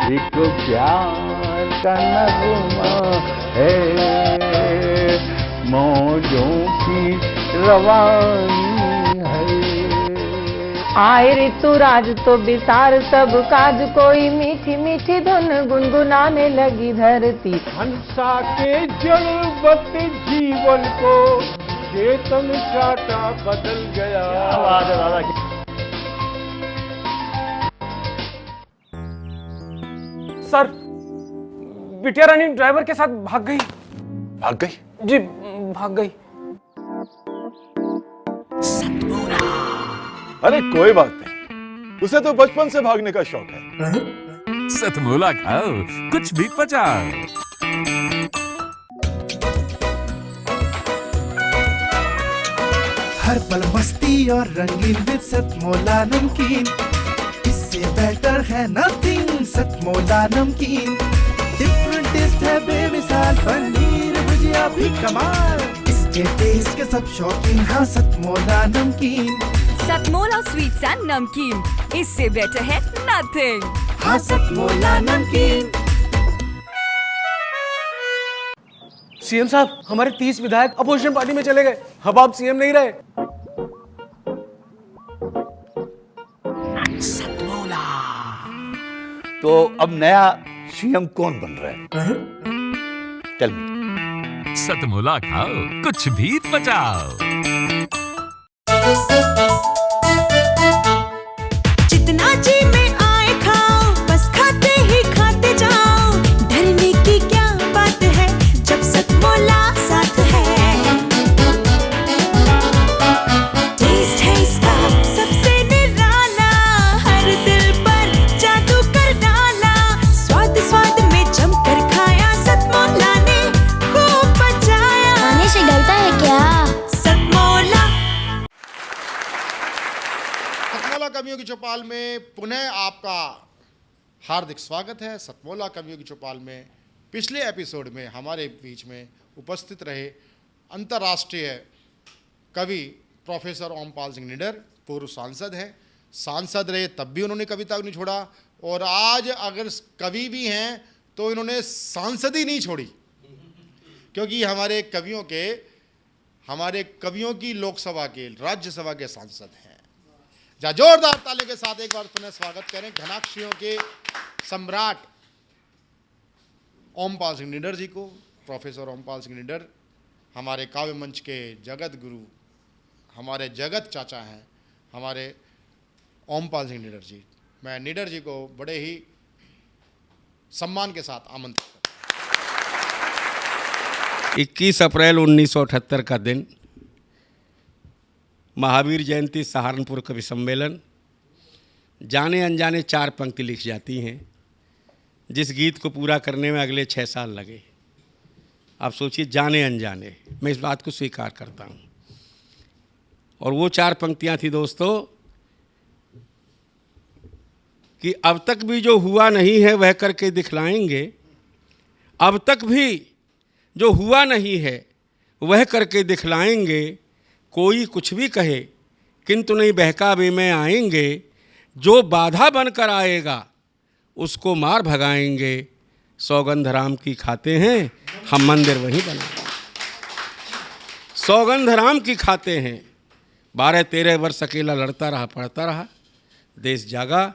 एक प्यार का नगमा है, मौजों की रवानी है। आए ऋतुराज तो बिसार सब काज, कोई मीठी मीठी धुन गुनगुनाने लगी धरती। हंसा के जड़वत जीवन को चेतन चाटा बदल गया। आवाज है दादा की। सर, बिटिया रानी ड्राइवर के साथ भाग गई। भाग गई? जी, भाग गई। अरे कोई बात नहीं, उसे तो बचपन से भागने का शौक है। सतमोला खाओ, कुछ भी पचाओ। हर पल मस्ती और रंगीन विद सतमोला नमकीन, इससे बेटर है नथिंग। सतमोला नमकीन डिफरेंट टेस्ट है बेमिसाल, पनीर भुजिया भी कमाल, इसके टेस्ट के सब शौकीन। हाँ सतमोला नमकीन, सतमोला स्वीट्स एंड नमकीन, इससे बेटर है नथिंग। हाँ सतमोला नमकीन। सीएम साहब, हमारे 30 विधायक अपोजिशन पार्टी में चले गए। अब आप सीएम नहीं रहे। तो अब नया सीएम कौन बन रहा है? Tell me. सतमोला खाओ, कुछ भी पचाओ। जितना जी में आए खाओ, बस खाते ही खाते जाओ। डरने की क्या बात है जब सतमोला साथ है। टेस्ट है इसका सबसे निराला, हर दिल पर जादू कर डाला। स्वाद स्वाद में जमकर खाया, सतमोला ने खूब बचाया। खाने से गलता है क्या? सतमोला। सतमोला कवियों की चौपाल में पुनः आपका हार्दिक स्वागत है। सतमोला कवियों की चौपाल में पिछले एपिसोड में हमारे बीच में उपस्थित रहे अंतर्राष्ट्रीय कवि प्रोफेसर ओमपाल सिंह निडर, पूर्व सांसद हैं। सांसद रहे तब भी उन्होंने कविता नहीं छोड़ा, और आज अगर कवि भी हैं तो इन्होंने सांसद ही नहीं छोड़ी, क्योंकि हमारे कवियों की लोकसभा के, राज्यसभा के सांसद हैं। जोरदार ताली के साथ एक बार पुनः स्वागत करें घनाक्षियों के सम्राट ओमपाल सिंह निडर जी को। प्रोफेसर ओमपाल सिंह निडर हमारे काव्य मंच के जगत गुरु, हमारे जगत चाचा हैं, हमारे ओमपाल सिंह निडर जी। मैं निडर जी को बड़े ही सम्मान के साथ आमंत्रित करता हूं। 21 अप्रैल 1978 का दिन, महावीर जयंती, सहारनपुर कवि सम्मेलन। जाने अनजाने 4 पंक्ति लिख जाती हैं, जिस गीत को पूरा करने में अगले 6 साल लगे। आप सोचिए, जाने अनजाने, मैं इस बात को स्वीकार करता हूँ। और वो 4 पंक्तियाँ थी दोस्तों कि अब तक भी जो हुआ नहीं है वह करके दिखलाएंगे, अब तक भी जो हुआ नहीं है वह करके दिखलाएंगे। कोई कुछ भी कहे किंतु नहीं बहकावे में आएंगे, जो बाधा बनकर आएगा उसको मार भगाएंगे। सौगंध राम की खाते हैं, हम मंदिर वहीं बनाएंगे। सौगंध राम की खाते हैं। 12-13 वर्ष अकेला लड़ता रहा, पढ़ता रहा, देश जागा,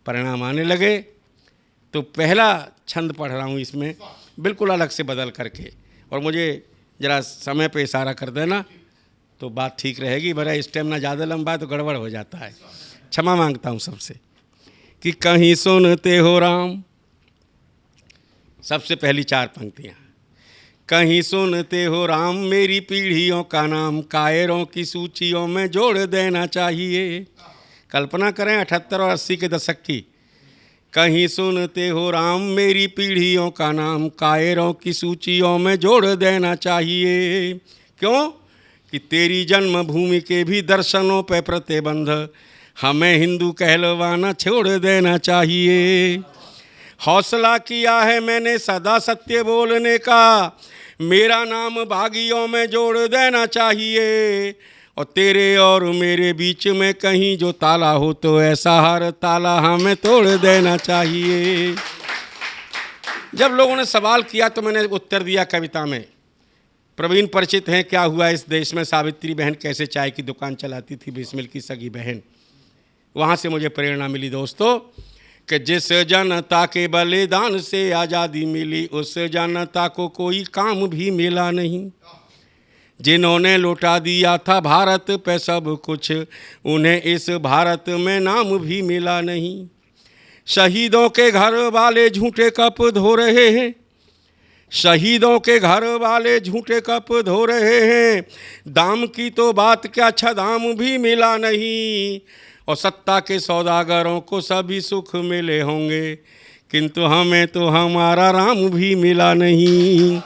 परिणाम आने लगे। तो पहला छंद पढ़ रहा हूँ इसमें, बिल्कुल अलग से बदल करके, और मुझे ज़रा समय पे इशारा कर देना तो बात ठीक रहेगी। मेरा स्टेमिना ज़्यादा लंबा है तो गड़बड़ हो जाता है, क्षमा मांगता हूँ सबसे। कि कहीं सुनते हो राम, सबसे पहली 4 पंक्तियाँ। कहीं सुनते हो राम, मेरी पीढ़ियों का नाम कायरों की सूचियों में जोड़ देना चाहिए। कल्पना करें 78 और 80 के दशक की। कहीं सुनते हो राम, मेरी पीढ़ियों का नाम कायरों की सूचियों में जोड़ देना चाहिए। क्यों? कि तेरी जन्मभूमि के भी दर्शनों पे प्रतिबंध हमें हिंदू कहलवाना छोड़ देना चाहिए। हौसला किया है मैंने सदा सत्य बोलने का, मेरा नाम बागियों में जोड़ देना चाहिए। और तेरे और मेरे बीच में कहीं जो ताला हो तो ऐसा हर ताला हमें तोड़ देना चाहिए। जब लोगों ने सवाल किया तो मैंने उत्तर दिया कविता में। प्रवीण परिचित हैं क्या हुआ इस देश में, सावित्री बहन कैसे चाय की दुकान चलाती थी, बिस्मिल की सगी बहन। वहाँ से मुझे प्रेरणा मिली दोस्तों कि जिस जनता के बलिदान से आज़ादी मिली उस जनता को कोई काम भी मिला नहीं। जिन्होंने लौटा दिया था भारत पे सब कुछ उन्हें इस भारत में नाम भी मिला नहीं। शहीदों के घर वाले झूठे कप धो रहे हैं, शहीदों के घर वाले झूठे कप धो रहे हैं। दाम की तो बात क्या, अच्छा दाम भी मिला नहीं। और सत्ता के सौदागरों को सभी सुख मिले होंगे किंतु हमें तो हमारा राम भी मिला नहीं।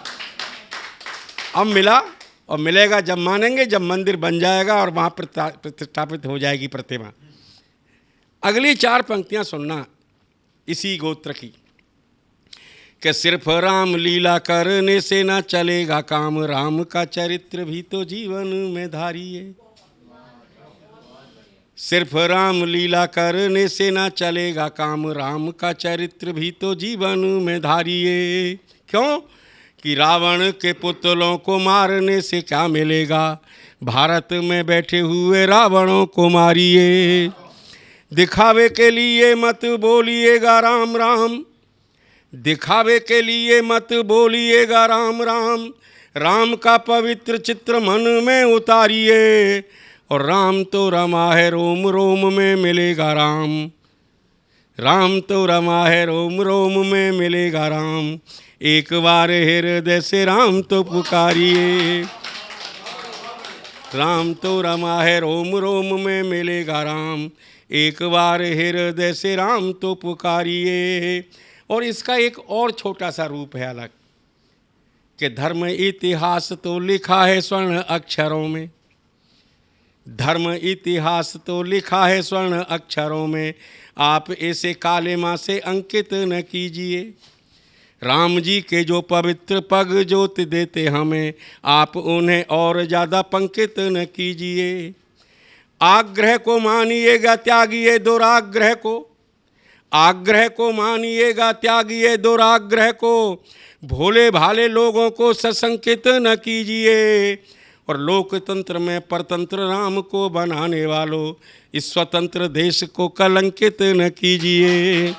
अब मिला और मिलेगा जब मानेंगे, जब मंदिर बन जाएगा और वहाँ प्रतिष्ठापित हो जाएगी प्रतिमा। अगली 4 पंक्तियाँ सुनना इसी गोत्र की कि सिर्फ राम लीला करने से ना चलेगा काम, राम का चरित्र भी तो जीवन में धारिए। सिर्फ राम लीला करने से ना चलेगा काम, राम का चरित्र भी तो जीवन में धारिए। क्यों कि रावण के पुतलों को मारने से क्या मिलेगा, भारत में बैठे हुए रावणों को मारिए। दिखावे के लिए मत बोलिएगा राम राम, दिखावे के लिए मत बोलिएगा राम राम। राम का पवित्र चित्र मन में उतारिए और राम तो रमा है रोम रोम में मिलेगा राम, राम तो रमा है रोम रोम में मिलेगा राम। एक बार हृदय से राम तो पुकारिए, राम तो रमा है रोम रोम में मिलेगा राम। एक बार हृदय से राम तो पुकारिए। और इसका एक और छोटा सा रूप है अलग कि धर्म इतिहास तो लिखा है स्वर्ण अक्षरों में, धर्म इतिहास तो लिखा है स्वर्ण अक्षरों में। आप इसे काले माँ से अंकित न कीजिए। राम जी के जो पवित्र पग ज्योत देते हमें, आप उन्हें और ज़्यादा पंकित न कीजिए। आग्रह को मानिएगा त्यागिए दुराग्रह को, आग्रह को मानिएगा त्यागिए दुराग्रह को। भोले भाले लोगों को सशंकित न कीजिए। और लोकतंत्र में परतंत्र राम को बनाने वालों, इस स्वतंत्र देश को कलंकित न कीजिए।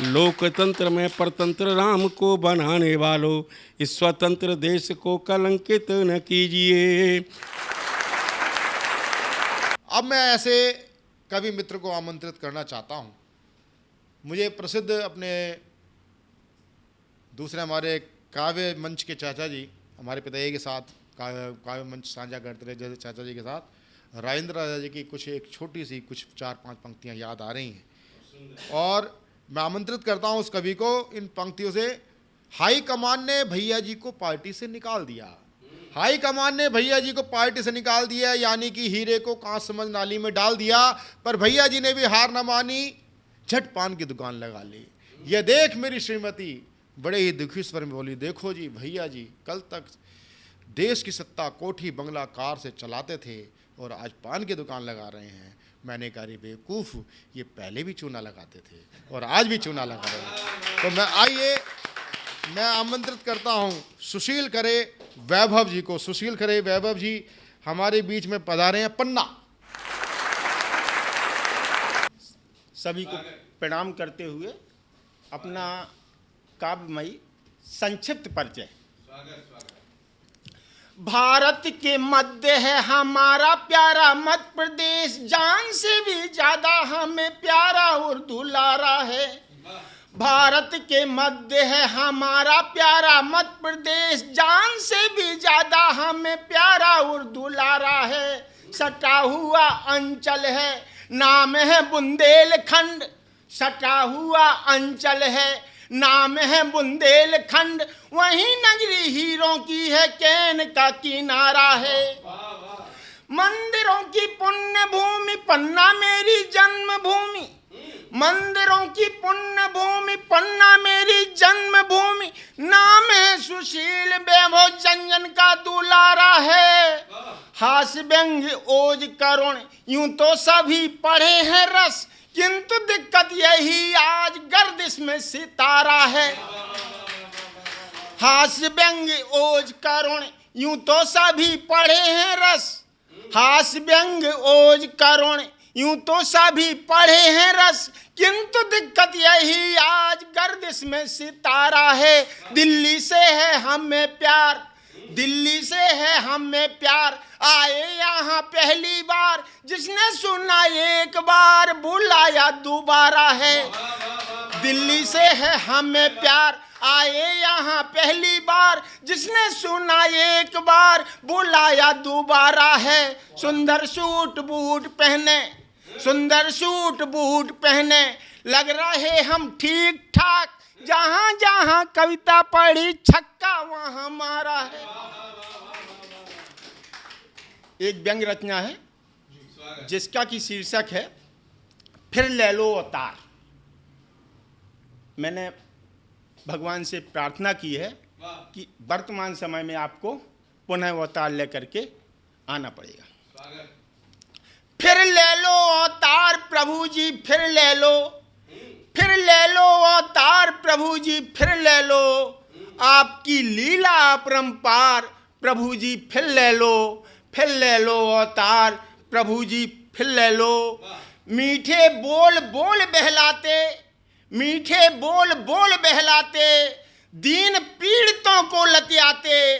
लोकतंत्र में परतंत्र राम को बनाने वालों, इस स्वतंत्र देश को कलंकित न कीजिए। अब मैं ऐसे कवि मित्र को आमंत्रित करना चाहता हूं। मुझे प्रसिद्ध अपने दूसरे हमारे काव्य मंच के चाचा जी, हमारे पिताजी के साथ काव्य मंच साझा करते रहे, जैसे चाचा जी के साथ राजेंद्र राजा जी की कुछ एक छोटी सी कुछ 4-5 पंक्तियां याद आ रही हैं और मैं आमंत्रित करता हूं उस कवि को इन पंक्तियों से। हाई कमान ने भैया जी को पार्टी से निकाल दिया, हाई कमान ने भैया जी को पार्टी से निकाल दिया, यानी कि हीरे को कांच समझ नाली में डाल दिया। पर भैया जी ने भी हार न मानी, झट पान की दुकान लगा ली। ये देख मेरी श्रीमती बड़े ही दुखी स्वर में बोली, देखो जी भैया जी कल तक देश की सत्ता कोठी बंगला कार से चलाते थे और आज पान की दुकान लगा रहे हैं। मैंने कहा रे बेवकूफ़, ये पहले भी चूना लगाते थे और आज भी चूना लगा रहे हैं। तो मैं आइए मैं आमंत्रित करता हूं सुशील खरे वैभव जी को। सुशील खरे वैभव जी हमारे बीच में पधारे हैं। पन्ना। सभी को प्रणाम करते हुए अपना काव्यमयी संक्षिप्त परिचय। भारत के मध्य है हमारा प्यारा मध्य प्रदेश, जान से भी ज्यादा हमें प्यारा और दुलारा है। भारत के मध्य है हमारा प्यारा मध्य प्रदेश, जान से भी ज्यादा हमें प्यारा और दुलारा है। सटा हुआ अंचल है, नाम है बुंदेलखंड, सटा हुआ अंचल है, नाम है बुंदेलखंड। वहीं नगरी हीरों की है, कैन का किनारा है। मंदिरों की पुण्य भूमि पन्ना मेरी जन्मभूमि, मंदिरों की पुण्य भूमि पन्ना मेरी जन्मभूमि। नाम है सुशील वैभव, जंजन का दुलारा है। हास व्यंग ओज करुण यूं तो सभी पढ़े हैं रस, किंतु दिक्कत यही आज गर्दिश में सितारा है। हास व्यंग ओज करुण यूं तो सभी पढ़े हैं रस, हास व्यंग ओज करुण यूं तो सभी पढ़े हैं रस, किंतु दिक्कत यही आज गर्दिश में सितारा है। दिल्ली से है हमें प्यार, दिल्ली से है हमें प्यार, आए यहाँ पहली बार, जिसने सुना एक बार बुलाया दोबारा है। दिल्ली से है हमें प्यार, आए यहाँ पहली बार, जिसने सुना एक बार बुलाया दोबारा है। सुंदर सूट बूट पहने, सुंदर सूट बूट पहने, लग रहे हम ठीक ठाक, जहां जहां कविता पढ़ी छक्का वहां हमारा है। एक व्यंग रचना है जिसका की शीर्षक है फिर ले लो अवतार। मैंने भगवान से प्रार्थना की है कि वर्तमान समय में आपको पुनः अवतार लेकर के आना पड़ेगा। फिर ले लो अवतार प्रभु जी, फिर ले लो, फिर ले लो अवतार प्रभु जी, फिर ले लो, आपकी लीला अपरंपार प्रभु जी, फिर ले लो, फिर ले लो अवतार प्रभु जी, फिर ले लो। मीठे बोल बोल बहलाते, मीठे बोल बोल बहलाते, दीन पीड़ितों को लतियाते,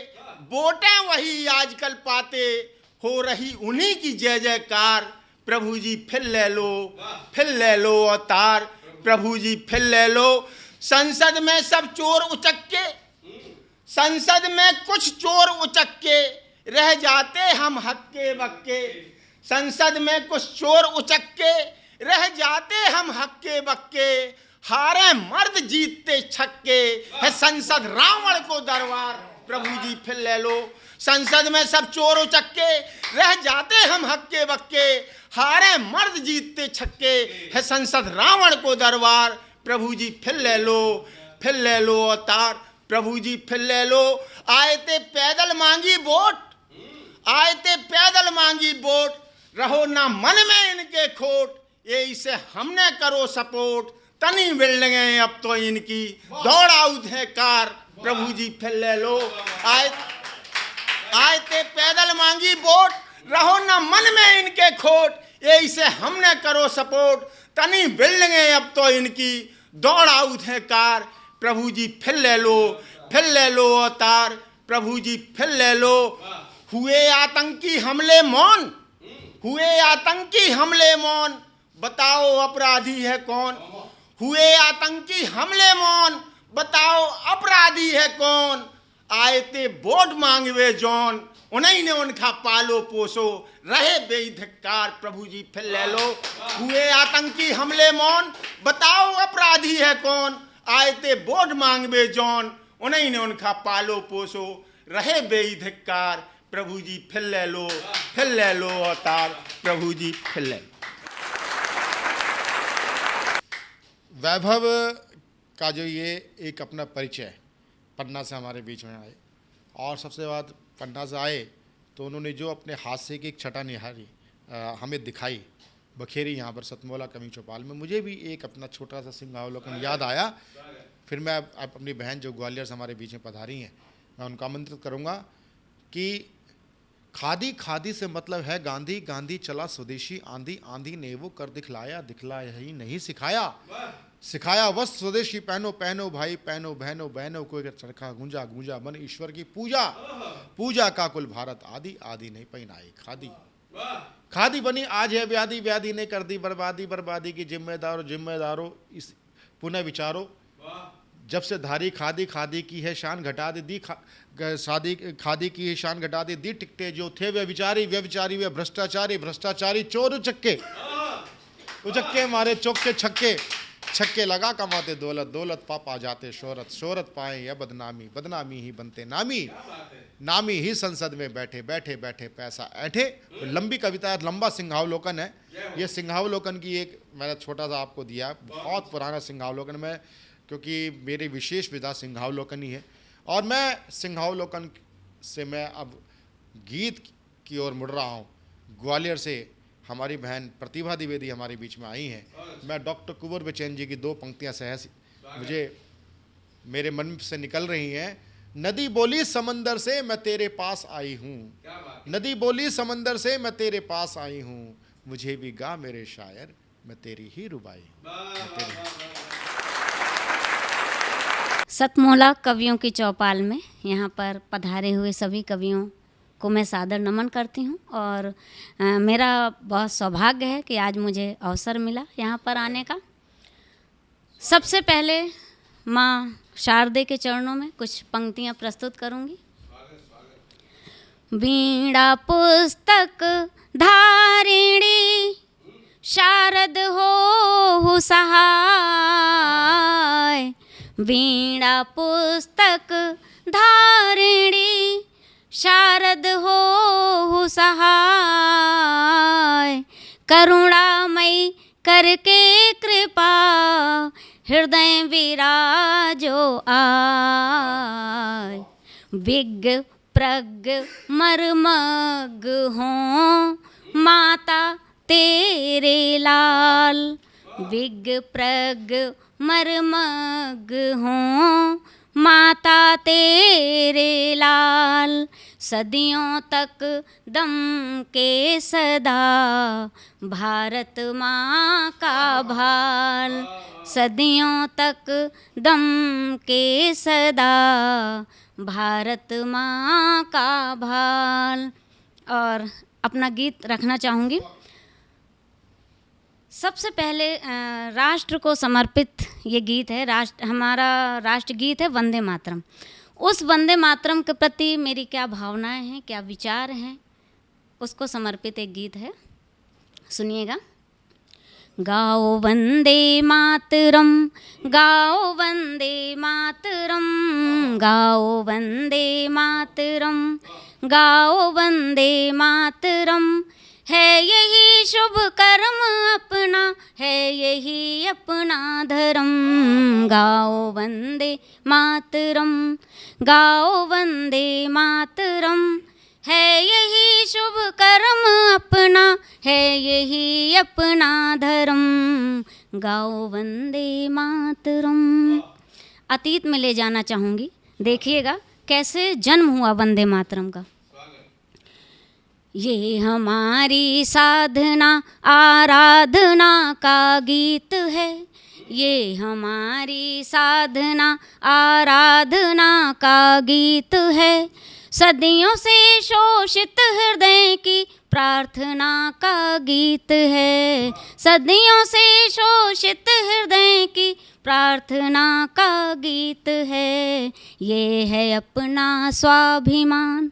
वोटें वही आजकल पाते, हो रही उन्हीं की जय जयकार प्रभु जी, फिर ले लो, फिर ले लो अवतार प्रभु जी, फिर ले लो। संसद में सब चोर उचक्के, संसद में कुछ चोर उचक्के, रह जाते हम हक्के बक्के, संसद में कुछ चोर उचक्के, रह जाते हम हक्के बक्के, हारे मर्द जीतते छक्के, है संसद रावण को दरबार प्रभु जी, फिर ले लो। संसद में सब चोर उचक्के, रह जाते हम हक्के बक्के, हारे मर्द जीतते छक्के, है संसद रावण को दरबार प्रभु जी, फिर ले लो, फिर ले लो अवतार प्रभु जी, फिर ले लो। आए थे पैदल मांगी वोट, आए थे पैदल मांगी वोट, रहो ना मन में इनके खोट, ये इसे हमने करो सपोर्ट, तनी बिल्डिंगें अब तो इनकी दौड़ाउत है कार प्रभु जी, फिर ले लो। आए थे पैदल मांगी वोट, रहो ना मन में इनके खोट, ये इसे हमने करो सपोर्ट, तनी बिल्डिंगें अब तो इनकी दौड़ाउत है कार प्रभु जी, फिर ले लो, फिर ले लो अवतार प्रभु जी, फिर ले लो। हुए आतंकी हमले मौन, हुए आतंकी हमले मौन, बताओ अपराधी है कौन, हुए आतंकी हमले मौन, बताओ अपराधी है कौन, आए थे वोट मांगवे जौन, उन्हीं ने उनका पालो पोसो, रहे बेधिक्कार प्रभु जी, फिर ले लो। हुए आतंकी हमले मौन, बताओ अपराधी है कौन, आए थे वोट मांगवे जौन, उन्हीं ने उनका पालो पोसो, रहे बेधिक्कार प्रभु जी, फिर ले लो, फिर ले लो अवतार प्रभु जी, फिर ले लो। वैभव का जो ये एक अपना परिचय पन्ना से हमारे बीच में आए, और सबसे बात पन्ना से आए तो उन्होंने जो अपने हास्य की एक छटा निहारी हमें दिखाई बखेरी यहाँ पर सतमोला कवि चौपाल में, मुझे भी एक अपना छोटा सा सिंहावलोकन याद आया। फिर मैं अब अपनी बहन जो ग्वालियर से हमारे बीच में पधारी हैं, मैं उनको आमंत्रित करूँगा कि खादी खादी से मतलब है गांधी, गांधी चला स्वदेशी आंधी, आंधी ने वो कर दिखलाया, दिखलाया ही नहीं सिखाया, सिखाया वस्त्र स्वदेशी पहनो, पहनो भाई पहनो, बहनो बहनो कोई चरखा गूंजा, गूंजा बन ईश्वर की पूजा, पूजा का कुल भारत आदि, आदि नहीं पहनाई खादी, खादी बनी आज है व्याधि, व्याधि ने कर दी बर्बादी, बर्बादी की जिम्मेदारो, जिम्मेदारो इस पुनः विचारो, जब से धारी खादी, खादी की है शान घटा दी, शादी खादी की है शान घटा दी, टिकटे जो थे वे विचारी, वे विचारी वे भ्रष्टाचारी, भ्रष्टाचारी चोर उचक्के, उचक्के मारे चौके छक्के, छक्के लगा कमाते दौलत, दौलत पा जाते शोहरत, शोहरत पाए या बदनामी, बदनामी ही बनते नामी, नामी ही संसद में बैठे बैठे बैठे पैसा ऐठे। लंबी कविता है, लंबा सिंहावलोकन है ये। सिंहावलोकन की एक मैंने छोटा सा आपको दिया, बहुत पुराना सिंहावलोकन में, क्योंकि मेरी विशेष विधा सिंहावलोकन ही है, और मैं सिंहावलोकन से मैं अब गीत की ओर मुड़ रहा हूँ। ग्वालियर से हमारी बहन प्रतिभा द्विवेदी हमारे बीच में आई हैं। मैं डॉक्टर कुंवर बेचैन जी की 2 पंक्तियाँ सहज मुझे मेरे मन से निकल रही हैं। नदी बोली समंदर से मैं तेरे पास आई हूँ, नदी बोली समंदर से मैं तेरे पास आई हूँ, मुझे भी गा मेरे शायर मैं तेरी ही रुबाई। सतमोला कवियों की चौपाल में यहाँ पर पधारे हुए सभी कवियों को मैं सादर नमन करती हूँ और मेरा बहुत सौभाग्य है कि आज मुझे अवसर मिला यहाँ पर आने का। सबसे पहले माँ शारदे के चरणों में कुछ पंक्तियाँ प्रस्तुत करूँगी। वीणा पुस्तक धारिणी शारद हो सहाय, वीणा पुस्तक धारिणी शारद हो सहाय, करुणामयी करके कृपा हृदय विराजो आय, विज्ञ प्रज्ञ मर्मग हों माता तेरे लाल, विज्ञ प्रज्ञ मर्मग हों माता तेरे लाल, सदियों तक दम के सदा भारत माँ का भाल, सदियों तक दम के सदा भारत माँ का भाल। और अपना गीत रखना चाहूँगी। सबसे पहले राष्ट्र को समर्पित ये गीत है। हमारा राष्ट्रगीत है वंदे मातरम। उस वंदे मातरम के प्रति मेरी क्या भावनाएं हैं, क्या विचार हैं, उसको समर्पित एक गीत है। सुनिएगा। गाओ वंदे मातरम, गाओ वंदे मातरम, गाओ वंदे मातरम, गाओ वंदे मातरम, है यही शुभ कर्म अपना, है यही अपना धर्म, गाओ वंदे मातरम, गाओ वंदे मातरम, है यही शुभ कर्म अपना, है यही अपना धर्म, गाओ वंदे मातरम। अतीत में ले जाना चाहूँगी। देखिएगा कैसे जन्म हुआ वंदे मातरम का। ये हमारी साधना आराधना का गीत है, ये हमारी साधना आराधना का गीत है, सदियों से शोषित हृदय की प्रार्थना का गीत है, सदियों से शोषित हृदय की प्रार्थना का गीत है। ये है अपना स्वाभिमान,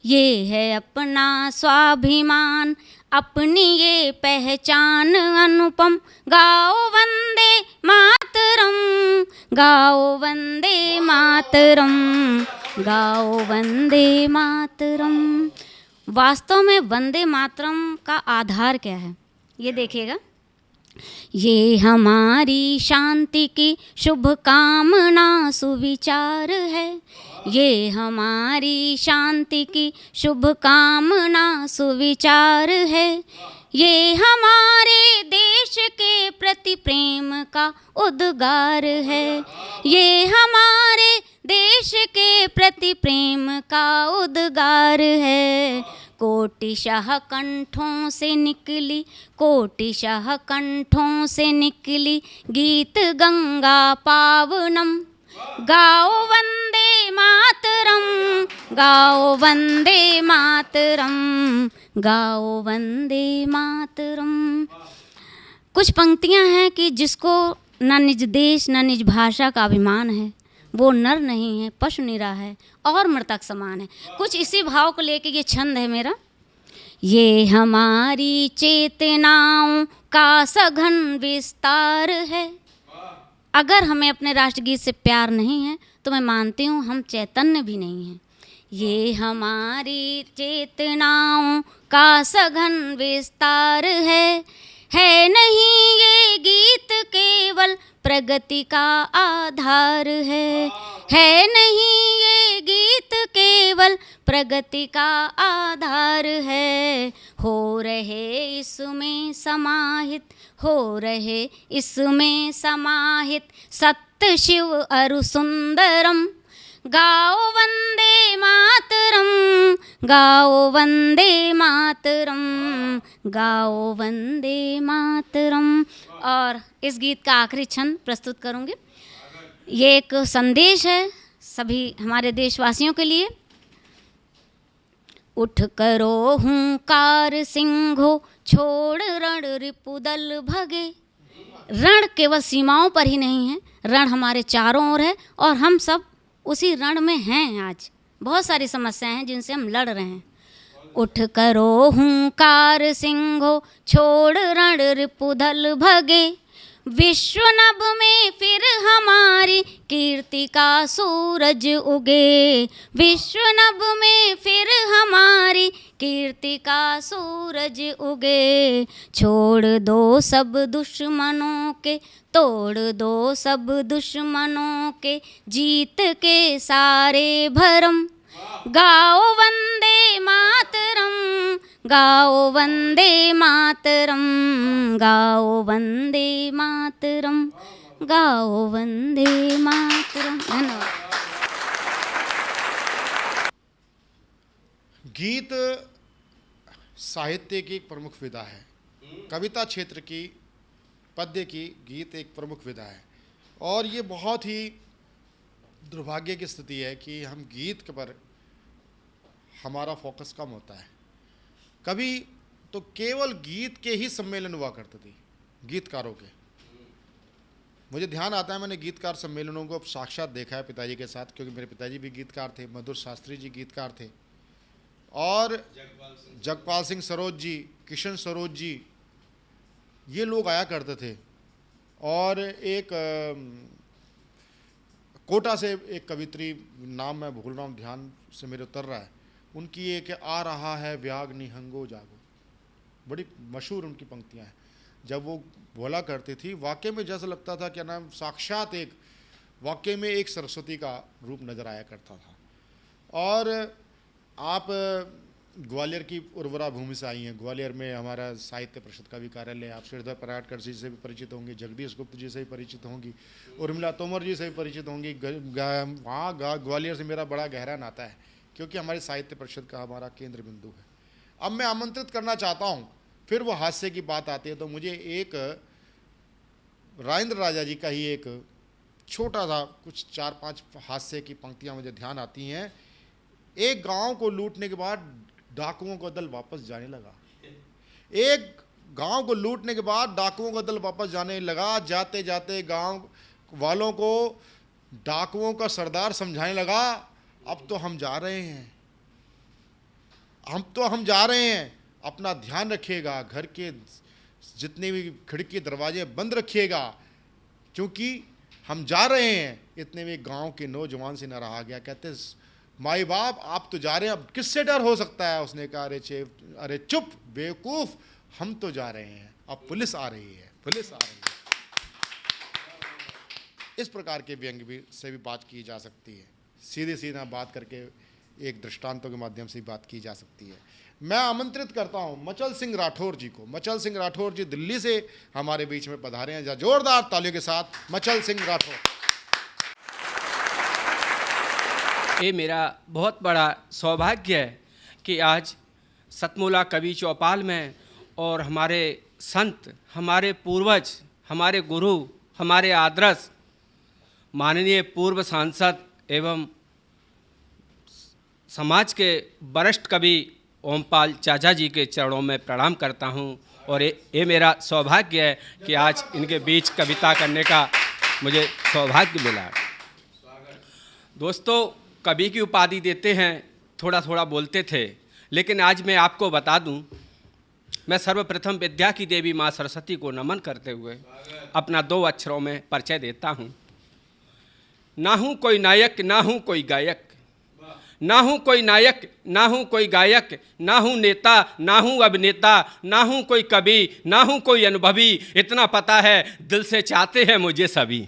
ये है अपना स्वाभिमान, अपनी ये पहचान अनुपम, गाओ वंदे मातरम, गाओ वंदे मातरम, गाओ वंदे मातरम। वास्तव में वंदे मातरम का आधार क्या है, ये देखिएगा। ये हमारी शांति की शुभ कामना सुविचार है, ये हमारी शांति की शुभ कामना सुविचार है, ये हमारे देश के प्रति प्रेम का उद्गार है, ये हमारे देश के प्रति प्रेम का उद्गार है। कोटिशः कंठों से निकली, कोटिशः कंठों से निकली गीत गंगा पावनम, गाओ वंदे मातरम, गाओ वंदे मातरम, गाओ वंदे मातरम। कुछ पंक्तियां हैं कि जिसको न निज देश न निज भाषा का अभिमान है, वो नर नहीं है, पशु निरा है और मृतक समान है। कुछ इसी भाव को लेके ये छंद है मेरा। ये हमारी चेतनाओं का सघन विस्तार है। अगर हमें अपने राष्ट्रगीत से प्यार नहीं है तो मैं मानती हूँ हम चैतन्य भी नहीं हैं। ये हमारी चेतनाओं का सघन विस्तार है नहीं ये गीत केवल प्रगति का आधार है नहीं ये गीत केवल प्रगति का आधार है। हो रहे इसमें समाहित, हो रहे इसमें समाहित सत्य शिव अरु सुंदरम। गाओ वंदे मातरम, गाओ वंदे मातरम, गाओ वंदे मातरम। और इस गीत का आखिरी छंद प्रस्तुत करूंगी। ये एक संदेश है सभी हमारे देशवासियों के लिए। उठ करो हुंकार सिंहो, छोड़ रण रिपुदल भगे। रण केवल सीमाओं पर ही नहीं है, रण हमारे चारों ओर है और हम सब उसी रण में हैं। आज बहुत सारी समस्याएं हैं जिनसे हम लड़ रहे हैं। उठ करो हुंकार सिंहो, छोड़ रण रिपुदल भगे। विश्व नभ में फिर हमारी कीर्ति का सूरज उगे। विश्व नभ में फिर हमारी कीर्ति का सूरज उगे। छोड़ दो सब दुश्मनों के, तोड़ दो सब दुश्मनों के, जीत के सारे भरम। गाओ वंदे मातरम, गाओ वंदे मातरम, गाओ वंदे मातरम, गाओ वंदे मातरम। धन्यवाद। गीत साहित्य की एक प्रमुख विधा है। कविता क्षेत्र की, पद्य की गीत एक प्रमुख विधा है। और ये बहुत ही दुर्भाग्य की स्थिति है कि हम गीत पर हमारा फोकस कम होता है। कभी तो केवल गीत के ही सम्मेलन हुआ करते थे, गीतकारों के। मुझे ध्यान आता है, मैंने गीतकार सम्मेलनों को साक्षात देखा है पिताजी के साथ, क्योंकि मेरे पिताजी भी गीतकार थे। मधुर शास्त्री जी गीतकार थे, और जगपाल सिंह सरोज जी, किशन सरोज जी, ये लोग आया करते थे। और एक कोटा से एक कवित्री, नाम मैं भूल रहा हूँ, ध्यान से मेरे उतर रहा है, उनकी एक आ रहा है व्याग निहंगो जागो, बड़ी मशहूर उनकी पंक्तियाँ हैं। जब वो बोला करती थी, वाकई में जैसा लगता था क्या नाम साक्षात एक, वाकई में एक सरस्वती का रूप नज़र आया करता था। और आप ग्वालियर की उर्वरा भूमि से आई हैं। ग्वालियर में हमारा साहित्य परिषद का भी कार्यालय है। आप श्रीधर पराटकर जी से भी परिचित होंगे, जगदीश गुप्त जी से भी परिचित होंगी, उर्मिला तोमर जी से भी परिचित होंगी। वहाँ ग्वालियर से मेरा बड़ा गहरा नाता है, क्योंकि हमारी साहित्य परिषद का हमारा केंद्र बिंदु है। अब मैं आमंत्रित करना चाहता हूँ, फिर वो हास्य की बात आती है तो मुझे एक राजेंद्र राजा जी का ही एक छोटा सा कुछ 4-5 हास्य की पंक्तियाँ मुझे ध्यान आती हैं। एक गांव को लूटने के बाद डाकुओं का दल वापस जाने लगा। एक गांव को लूटने के बाद डाकुओं का दल वापस जाने लगा। जाते जाते गांव वालों को डाकुओं का सरदार समझाने लगा, अब तो हम जा रहे हैं, हम जा रहे हैं, अपना ध्यान रखिएगा, घर के जितने भी खिड़की दरवाजे बंद रखिएगा, क्योंकि हम जा रहे हैं। इतने में गांव के नौजवान से न रहा गया, कहते माई बाप आप तो जा रहे हैं, अब किससे डर हो सकता है। उसने कहा अरे चुप बेवकूफ़, हम तो जा रहे हैं, अब पुलिस आ रही है, पुलिस आ रही है। इस प्रकार के व्यंग भी से भी बात की जा सकती है। सीधे सीधा बात करके एक दृष्टांतों के माध्यम से बात की जा सकती है। मैं आमंत्रित करता हूं मचल सिंह राठौर जी को। मचल सिंह राठौर जी दिल्ली से हमारे बीच में पधारे हैं। जोरदार तालियों के साथ मचल सिंह राठौर। ये मेरा बहुत बड़ा सौभाग्य है कि आज सतमोला कवि चौपाल में और हमारे संत, हमारे पूर्वज, हमारे गुरु, हमारे आदर्श माननीय पूर्व सांसद एवं समाज के वरिष्ठ कवि ओमपाल चाचा जी के चरणों में प्रणाम करता हूं। और ये मेरा सौभाग्य है कि आज इनके बीच कविता करने का मुझे सौभाग्य मिला। दोस्तों, कवि की उपाधि देते हैं, थोड़ा थोड़ा बोलते थे, लेकिन आज मैं आपको बता दूं, मैं सर्वप्रथम विद्या की देवी माँ सरस्वती को नमन करते हुए अपना 2 अक्षरों में परिचय देता हूं। ना हूं कोई नायक, ना हूं कोई गायक, ना हूँ कोई नायक, ना हूँ कोई गायक, ना हूँ नेता, ना हूँ अभिनेता, ना हूँ कोई कवि, ना हूँ कोई अनुभवी, इतना पता है दिल से चाहते हैं मुझे सभी।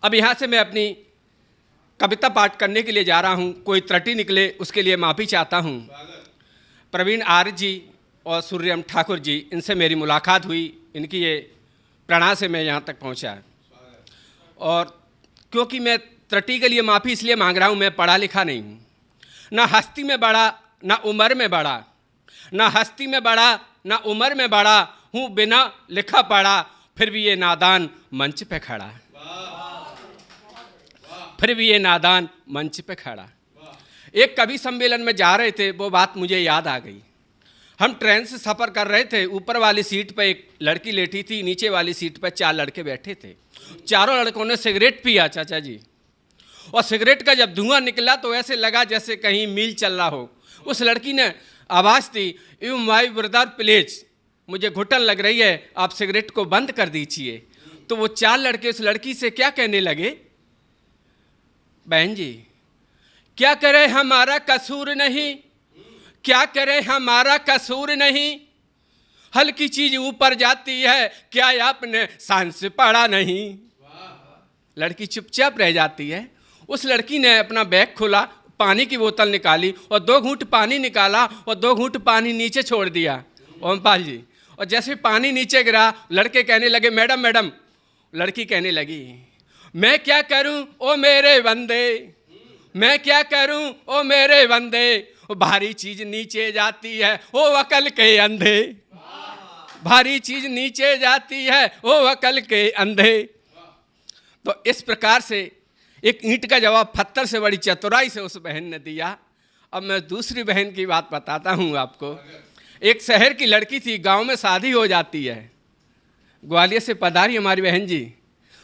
अब यहाँ से मैं अपनी कविता पाठ करने के लिए जा रहा हूँ। कोई त्रुटि निकले उसके लिए माफ़ी चाहता हूँ। प्रवीण आर्य जी और सूर्यम ठाकुर जी, इनसे मेरी मुलाकात हुई, इनकी ये प्रेरणा से मैं यहाँ तक पहुँचा। और क्योंकि मैं त्रुटि के लिए माफ़ी इसलिए मांग रहा हूँ, मैं पढ़ा लिखा नहीं हूँ, ना हस्ती में बड़ा ना उम्र में बड़ा, ना हस्ती में बड़ा ना उम्र में बड़ा हूँ, बिना लिखा पढ़ा फिर भी ये नादान मंच पे खड़ा, फिर भी ये नादान मंच पे खड़ा। एक कवि सम्मेलन में जा रहे थे, वो बात मुझे याद आ गई। हम ट्रेन से सफ़र कर रहे थे, ऊपर वाली सीट पर एक लड़की लेटी थी, नीचे वाली सीट पर 4 लड़के बैठे थे। चारों लड़कों ने सिगरेट पिया चाचा जी, और सिगरेट का जब धुआं निकला तो ऐसे लगा जैसे कहीं मील चल रहा हो। उस लड़की ने आवाज़ दी, यू माई ब्रदर प्लीज, मुझे घुटन लग रही है, आप सिगरेट को बंद कर दीजिए। तो वो 4 लड़के उस लड़की से क्या कहने लगे, बहन जी क्या करे हमारा कसूर नहीं, क्या करे हमारा कसूर नहीं, हल्की चीज ऊपर जाती है, क्या आपने साइंस पढ़ा नहीं। लड़की चुपचाप रह जाती है। उस लड़की ने अपना बैग खोला, पानी की बोतल निकाली और 2 घूंट पानी निकाला और 2 घूंट पानी नीचे छोड़ दिया, ओमपाल जी। और जैसे पानी नीचे गिरा, लड़के कहने लगे मैडम मैडम। लड़की कहने लगी मैं क्या करूं ओ मेरे बंदे, मैं क्या करूं ओ मेरे बंदे, भारी चीज नीचे जाती है ओ अकल के अंधे, भारी चीज नीचे जाती है ओ अकल के अंधे। तो इस प्रकार से एक ईंट का जवाब पत्थर से बड़ी चतुराई से उस बहन ने दिया। अब मैं दूसरी बहन की बात बताता हूँ आपको। एक शहर की लड़की थी, गांव में शादी हो जाती है। ग्वालियर से पधारी हमारी बहन जी।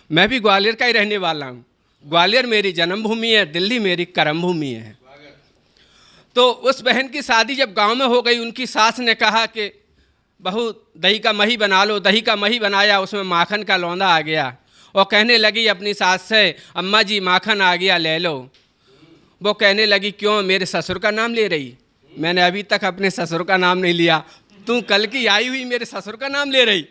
मैं भी ग्वालियर का ही रहने वाला हूँ। ग्वालियर मेरी जन्मभूमि है, दिल्ली मेरी कर्मभूमि है। तो उस बहन की शादी जब गांव में हो गई, उनकी सास ने कहा कि बहू दही का मही बना लो। दही का मही बनाया, उसमें माखन का लौंदा आ गया और कहने लगी अपनी सास से, अम्मा जी माखन आ गया ले लो। वो कहने लगी क्यों, मेरे ससुर का नाम ले रही? मैंने अभी तक अपने ससुर का नाम नहीं लिया, तू कल की आई हुई मेरे ससुर का नाम ले रही।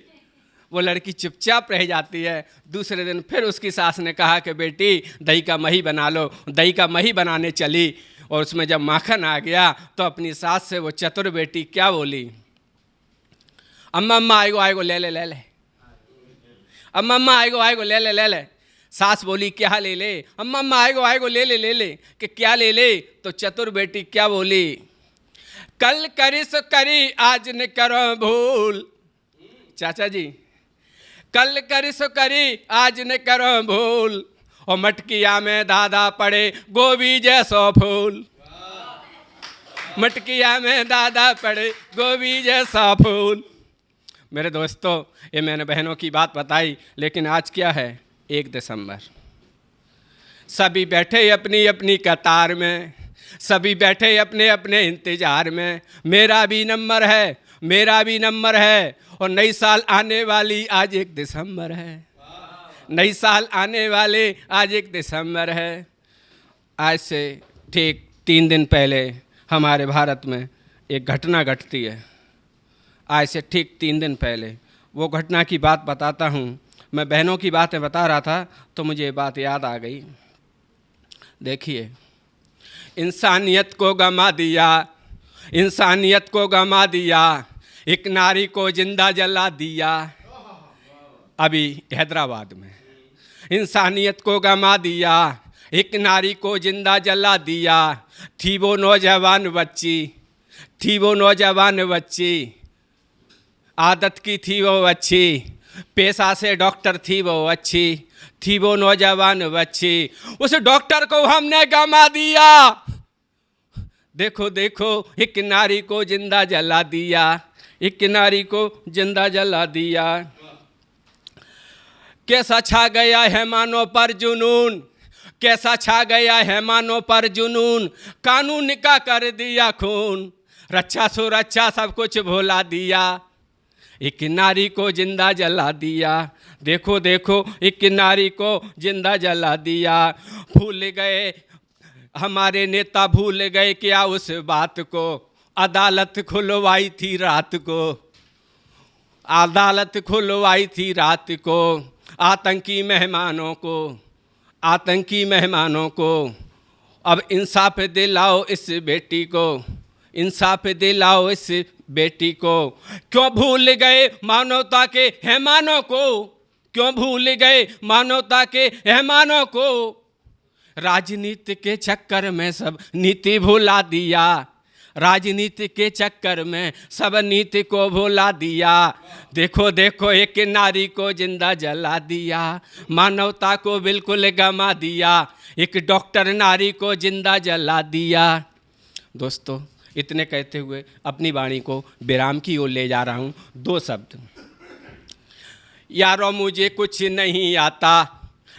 वो लड़की चुपचाप रह जाती है। दूसरे दिन फिर उसकी सास ने कहा कि बेटी दही का मही बना लो। दही का मही बनाने चली और उसमें जब माखन आ गया तो अपनी सास से वो चतुर बेटी क्या बोली, अम्मा अम्मा आएगो आएगो ले ले ले ले, अम्मा अम्मा आएगो आएगो ले ले ले ले। सास बोली क्या ले ले? अम्मा अम्मा आएगो आएगो ले ले ले ले। कि क्या ले ले? तो चतुर बेटी क्या बोली, कल करी सो करी आज न करो भूल। चाचा जी कल करी सो करी आज न करो भूल, और मटकिया में दादा पड़े गोभी जैसो फूल। मटकिया में दादा पड़े गोभी जैसा फूल। मेरे दोस्तों, ये मैंने बहनों की बात बताई, लेकिन आज क्या है? 1 दिसंबर। सभी बैठे अपनी अपनी कतार में, सभी बैठे अपने अपने इंतजार में। मेरा भी नंबर है, मेरा भी नंबर है, और नई साल आने वाली आज 1 दिसंबर है। नई साल आने वाले आज 1 दिसंबर है। आज से ठीक 3 दिन पहले हमारे भारत में एक घटना घटती है। आज से ठीक 3 दिन पहले वो घटना की बात बताता हूँ। मैं बहनों की बातें बता रहा था तो मुझे ये बात याद आ गई। देखिए, इंसानियत को गमा दिया, इंसानियत को गमा दिया, एक नारी को जिंदा जला दिया। अभी हैदराबाद में इंसानियत को गमा दिया, एक नारी को जिंदा जला दिया। थी वो नौजवान बच्ची, थी वो नौजवान बच्ची, आदत की थी वो अच्छी, पेशा से डॉक्टर थी वो अच्छी, थी वो नौजवान बच्ची। उस डॉक्टर को हमने गमा दिया। देखो देखो, एक नारी को जिंदा जला दिया, एक नारी को जिंदा जला दिया। कैसा छा गया है मानो पर जुनून, कैसा छा गया है मानो पर जुनून, कानून का कर दिया खून, रक्षा सुरक्षा सब कुछ भुला दिया। एक नारी को जिंदा जला दिया, देखो देखो एक नारी को जिंदा जला दिया। भूल गए हमारे नेता, भूल गए क्या उस बात को, अदालत खुलवाई थी रात को, अदालत खुलवाई थी रात को, आतंकी मेहमानों को, आतंकी मेहमानों को। अब इंसाफ दिलाओ इस बेटी को, इंसाफ दिलाओ इस बेटी को। क्यों भूल गए मानवता के मेहमानों को, क्यों भूल गए मानवता के मेहमानों को। राजनीति के चक्कर में सब नीति भुला दिया, राजनीति के चक्कर में सब नीति को भुला दिया। देखो देखो एक नारी को जिंदा जला दिया, मानवता को बिल्कुल गमा दिया। एक डॉक्टर नारी को जिंदा जला दिया। दोस्तों, इतने कहते हुए अपनी वाणी को विराम की ओर ले जा रहा हूँ। दो शब्द। यारों मुझे कुछ नहीं आता,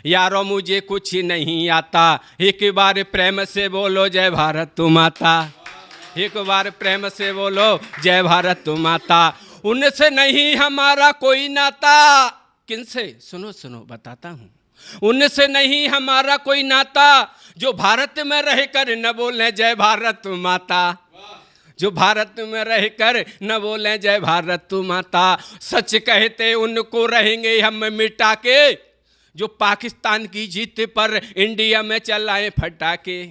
यारों मुझे कुछ नहीं आता, एक बार प्रेम से बोलो जय भारत माता, एक बार प्रेम से बोलो जय भारत माता। उनसे नहीं हमारा कोई नाता, किनसे? सुनो सुनो बताता हूँ। उनसे नहीं हमारा कोई नाता, जो भारत में रहकर न बोले जय भारत माता, जो भारत में रहकर न बोले जय भारत माता। सच कहते उनको रहेंगे हम मिटा के, जो पाकिस्तान की जीत पर इंडिया में चलाएं फटाके,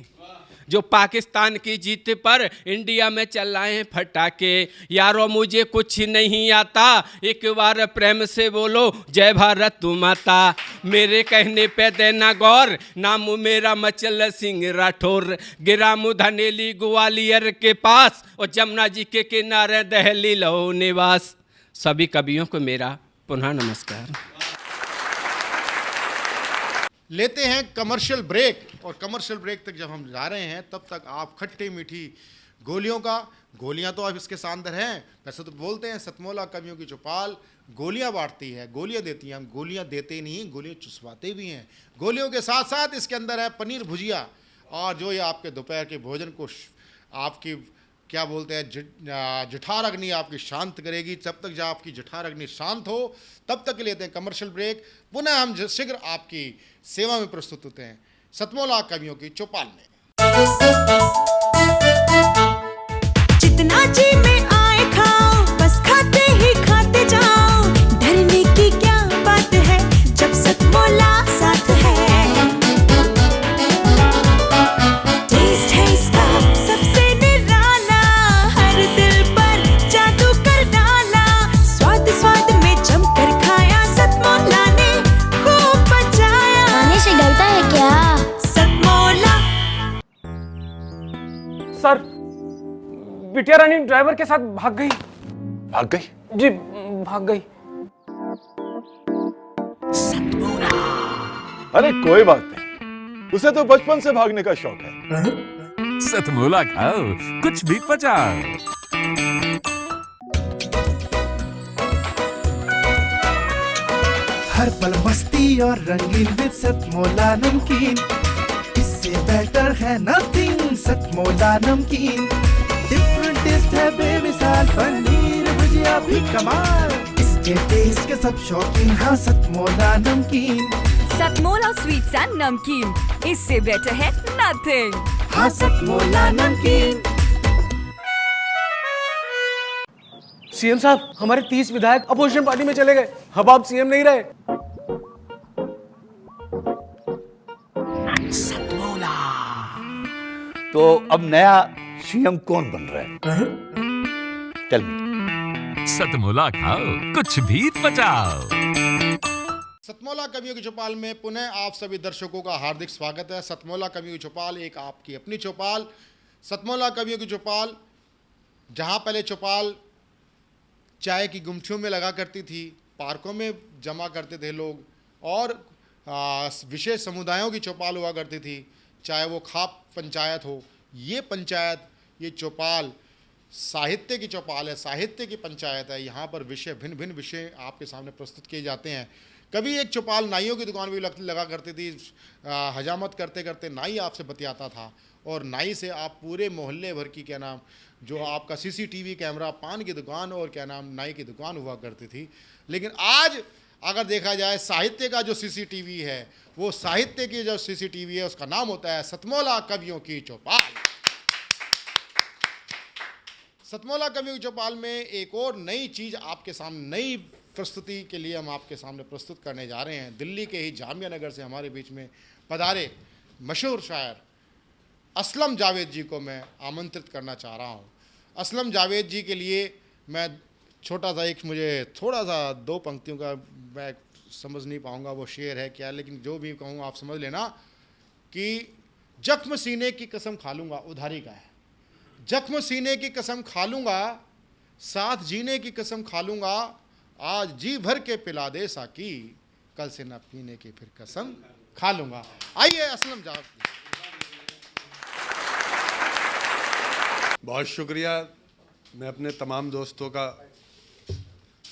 जो पाकिस्तान की जीत पर इंडिया में चलाएं फटाके। यारों मुझे कुछ नहीं आता, एक बार प्रेम से बोलो जय भारत माता। मेरे कहने पे देना गौर, नाम मेरा मचल सिंह राठौर, गिराम धनेली ग्वालियर के पास, और जमुना जी के किनारे दहली लो निवास। सभी कवियों को मेरा पुनः नमस्कार। लेते हैं कमर्शियल ब्रेक, और कमर्शियल ब्रेक तक जब हम जा रहे हैं तब तक आप खट्टी मीठी गोलियों का, गोलियां तो अब इसके सांदर हैं, वैसे तो बोलते हैं सतमोला कवियों की चौपाल गोलियां बांटती है, गोलियां देती हैं। हम गोलियां देते नहीं, गोलियां चुसवाते भी हैं। गोलियों के साथ साथ इसके अंदर है पनीर भुजिया, और जो ये आपके दोपहर के भोजन को आपकी क्या बोलते हैं जठार अग्नि आपकी शांत करेगी। जब तक जब आपकी जठार अग्नि शांत हो तब तक लेते हैं कमर्शियल ब्रेक। पुनः हम शीघ्र आपकी सेवा में प्रस्तुत होते हैं सतमोला कवियों की चौपाल में। जितना जी में आए खाओ, बस खाते ही खाते जाओ, डरने की क्या बात है जब सतमोला साथ है। टेस्ट है इसका सबसे निराला, हर दिल पर जादू कर डाला। स्वाद स्वाद में जमकर खाया, सतमोला ने खूब बचाया। खाने से डरता है क्या? सतमोला। सर, बिटिया रानी ड्राइवर के साथ भाग गई। भाग गई? जी भाग गई। अरे कोई बात नहीं, उसे तो बचपन से भागने का शौक है। सतमोला खाओ, कुछ भी पचाओ। हर पल मस्ती और रंगीन विद सतमोला नमकीन, इससे बेटर है नथिंग। सतमोला नमकीन, डिफरेंट टेस्ट है बेमिसाल, पनीर भुजिया भी कमाल, इसके टेस्ट के सब शौकीन। हाँ सतमोला नमकीन, सतमोला स्वीट्स एंड नमकीन, इससे बेटर है नथिंग। हाँ सतमोला नमकीन। सीएम साहब, हमारे 30 विधायक अपोजिशन पार्टी में चले गए। अब आप सीएम नहीं रहे। तो अब नया सीएम कौन बन रहा है? Tell me. सतमोला खाओ, कुछ भी पचाओ। सतमोला कवियों की चौपाल में पुनः आप सभी दर्शकों का हार्दिक स्वागत है। सतमोला कवियों की चौपाल एक आपकी अपनी चौपाल, सतमोला कवियों की चौपाल, जहां पहले चौपाल चाय की गुमटियों में लगा करती थी, पार्कों में जमा करते थे लोग, और विशेष समुदायों की चौपाल हुआ करती थी, चाहे वो खाप पंचायत हो। ये पंचायत, ये चौपाल साहित्य की चौपाल है, साहित्य की पंचायत है। यहाँ पर विषय, भिन्न भिन्न विषय आपके सामने प्रस्तुत किए जाते हैं। कभी एक चौपाल नाइयों की दुकान भी लगा करती थी, हजामत करते करते नाई आपसे बतियाता था, और नाई से आप पूरे मोहल्ले भर की क्या नाम जो आपका सीसीटीवी कैमरा, पान की दुकान और क्या नाम नाई की दुकान हुआ करती थी। लेकिन आज अगर देखा जाए साहित्य का जो सीसीटीवी है, वो साहित्य की जो सीसीटीवी है उसका नाम होता है सतमौला कवियों की चौपाल। सतमौला कवियों की चौपाल में एक और नई चीज़ आपके सामने, नई प्रस्तुति के लिए हम आपके सामने प्रस्तुत करने जा रहे हैं। दिल्ली के ही जामिया नगर से हमारे बीच में पधारे मशहूर शायर असलम जावेद जी को मैं आमंत्रित करना चाह रहा हूँ। असलम जावेद जी के लिए मैं छोटा सा एक, मुझे थोड़ा सा 2 पंक्तियों का मैं समझ नहीं पाऊँगा वो शेर है क्या, लेकिन जो भी कहूँ आप समझ लेना कि जख्म सीने की कसम खा लूँगा, उधारी का है। जख्म सीने की कसम खा लूँगा, साथ जीने की कसम खा लूँगा, आज जी भर के पिला दे साकी, कल से न पीने की फिर कसम खा लूँगा। आइए असलम जावेद। बहुत शुक्रिया। मैं अपने तमाम दोस्तों का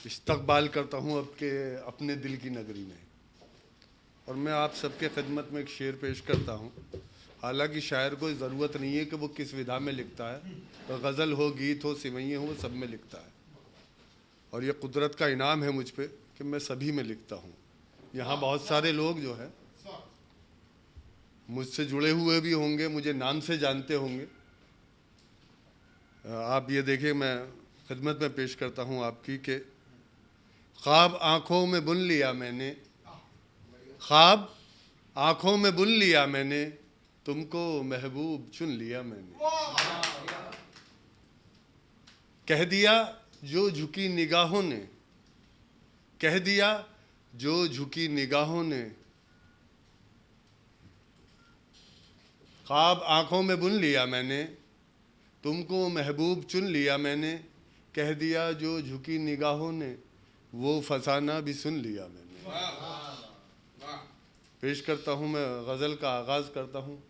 इस्तकबाल करता हूँ अपने दिल की नगरी में, और मैं आप सबके खिदमत में एक शेर पेश करता हूँ। हालांकि शायर को ज़रूरत नहीं है कि वो किस विधा में लिखता है, तो गज़ल हो, गीत हो, सिवैयाँ हो, सब में लिखता है। और ये कुदरत का इनाम है मुझ पे कि मैं सभी में लिखता हूँ। यहाँ बहुत सारे लोग जो है मुझसे जुड़े हुए भी होंगे, मुझे नाम से जानते होंगे। आप ये देखिए, मैं खिदमत में पेश करता हूँ आपकी कि ख्वाब आँखों में बुन लिया मैंने, ख्वाब आँखों में बुन लिया मैंने, तुमको महबूब चुन लिया मैंने। कह दिया जो झुकी निगाहों ने, कह दिया जो झुकी निगाहों ने, ख्वाब आँखों में बुन लिया मैंने, तुमको महबूब चुन लिया मैंने। कह दिया जो झुकी निगाहों ने, वो फसाना भी सुन लिया मैंने। पेश करता हूँ, मैं गज़ल का आगाज़ करता हूँ।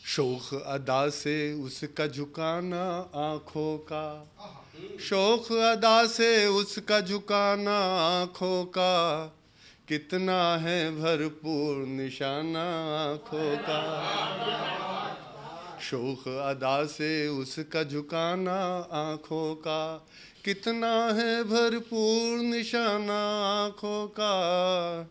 शौख अदा से उसका झुकाना आँखों का, शौख अदा से उसका झुकाना आँखों का, कितना है भरपूर निशाना आँखों का। शौख अदा से उसका झुकाना आँखों का, कितना है भरपूर निशाना आँखों का।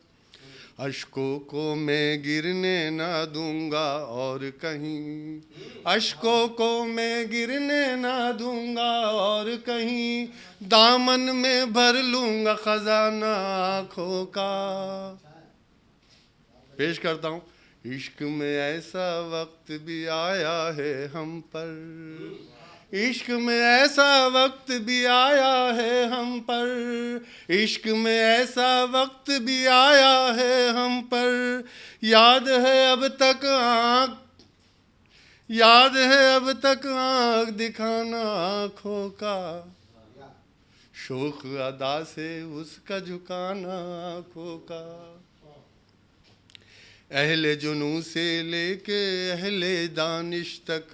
अश्कों को मैं गिरने ना दूंगा और कहीं, अश्कों को मैं गिरने ना दूंगा और कहीं, दामन में भर लूंगा खजाना आँखों का। पेश करता हूँ। इश्क में ऐसा वक्त भी आया है हम पर, इश्क में ऐसा वक्त भी आया है हम पर, इश्क में ऐसा वक्त भी आया है हम पर। याद है अब तक आँख, याद है अब तक आँख दिखाना आँखों का। शौक अदा से उसका झुकाना आँखों का। अहले जुनू से लेके अहले दानिश तक,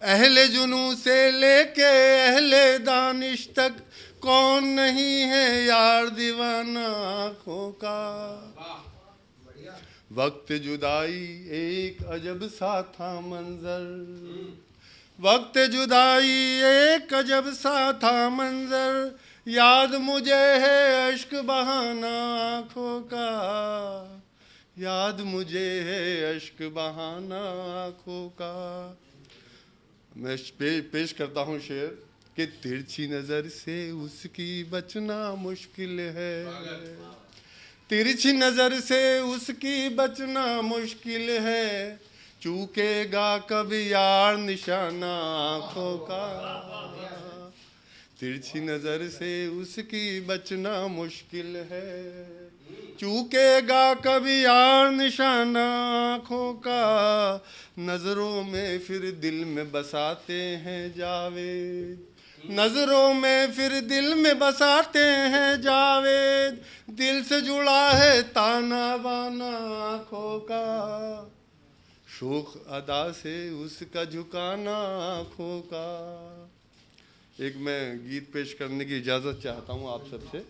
अहले जुनू से लेके अहले दानिश तक, कौन नहीं है यार दीवाना आँखों का। वक्त जुदाई एक अजब सा था मंजर, वक्त जुदाई एक अजब सा था मंजर। याद मुझे है अश्क बहाना आँखों का, याद मुझे है अश्क बहाना आँखों का। मैं पेश करता हूँ शेर कि तिरछी नज़र से उसकी बचना मुश्किल है, तिरछी नज़र से उसकी बचना मुश्किल है। चूकेगा कभी यार निशाना आँखों का, तिरछी नज़र से उसकी बचना मुश्किल है। चूकेगा कभी यार निशाना आँखों का। नज़रों में फिर दिल में बसाते हैं जावेद, नज़रों में फिर दिल में बसाते हैं जावेद। दिल से जुड़ा है ताना बाना आँखों का। शौक अदा से उसका झुकाना आँखों का। एक मैं गीत पेश करने की इजाज़त चाहता हूँ आप सबसे।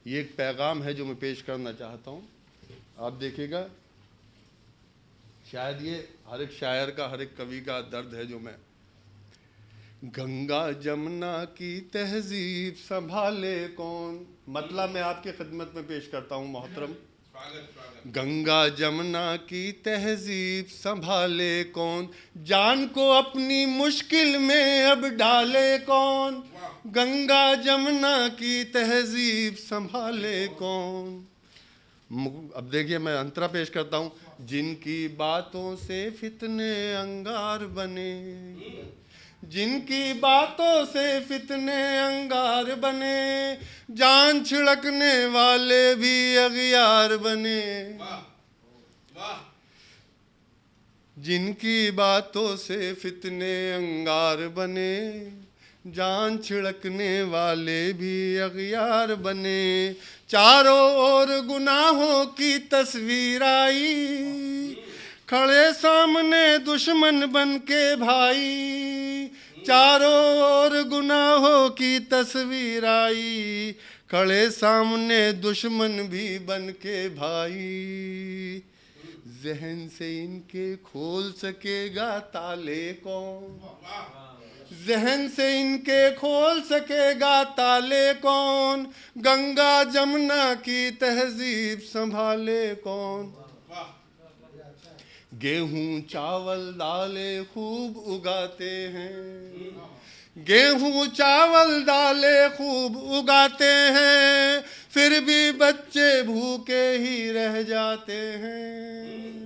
ये एक पैगाम है जो मैं पेश करना चाहता हूँ, आप देखिएगा। शायद ये हर एक शायर का, हर एक कवि का दर्द है जो मैं गंगा जमुना की तहजीब संभाले कौन, मतलब मैं आपकी खिदमत में पेश करता हूँ मोहतरम। गंगा जमुना की तहजीब संभाले कौन, जान को अपनी मुश्किल में अब डाले कौन, गंगा जमुना की तहजीब संभाले कौन। अब देखिए मैं अंतरा पेश करता हूँ। जिनकी बातों से फितने अंगार बने, जिनकी बातों से फितने अंगार बने, जान छिड़कने वाले भी अगियार बने। जिनकी बातों से फितने अंगार बने, जान छिड़कने वाले भी अगियार बने। चारों ओर गुनाहों की तस्वीर आई, खड़े सामने दुश्मन बन के भाई। चारों ओर गुनाहों की तस्वीर आई, खड़े सामने दुश्मन भी बन के भाई। जहन से इनके खोल सकेगा ताले कौन, जहन से इनके खोल सकेगा ताले कौन, गंगा जमुना की तहजीब संभाले कौन। गेहूं चावल दालें खूब उगाते हैं, गेहूं चावल दालें खूब उगाते हैं, फिर भी बच्चे भूखे ही रह जाते हैं।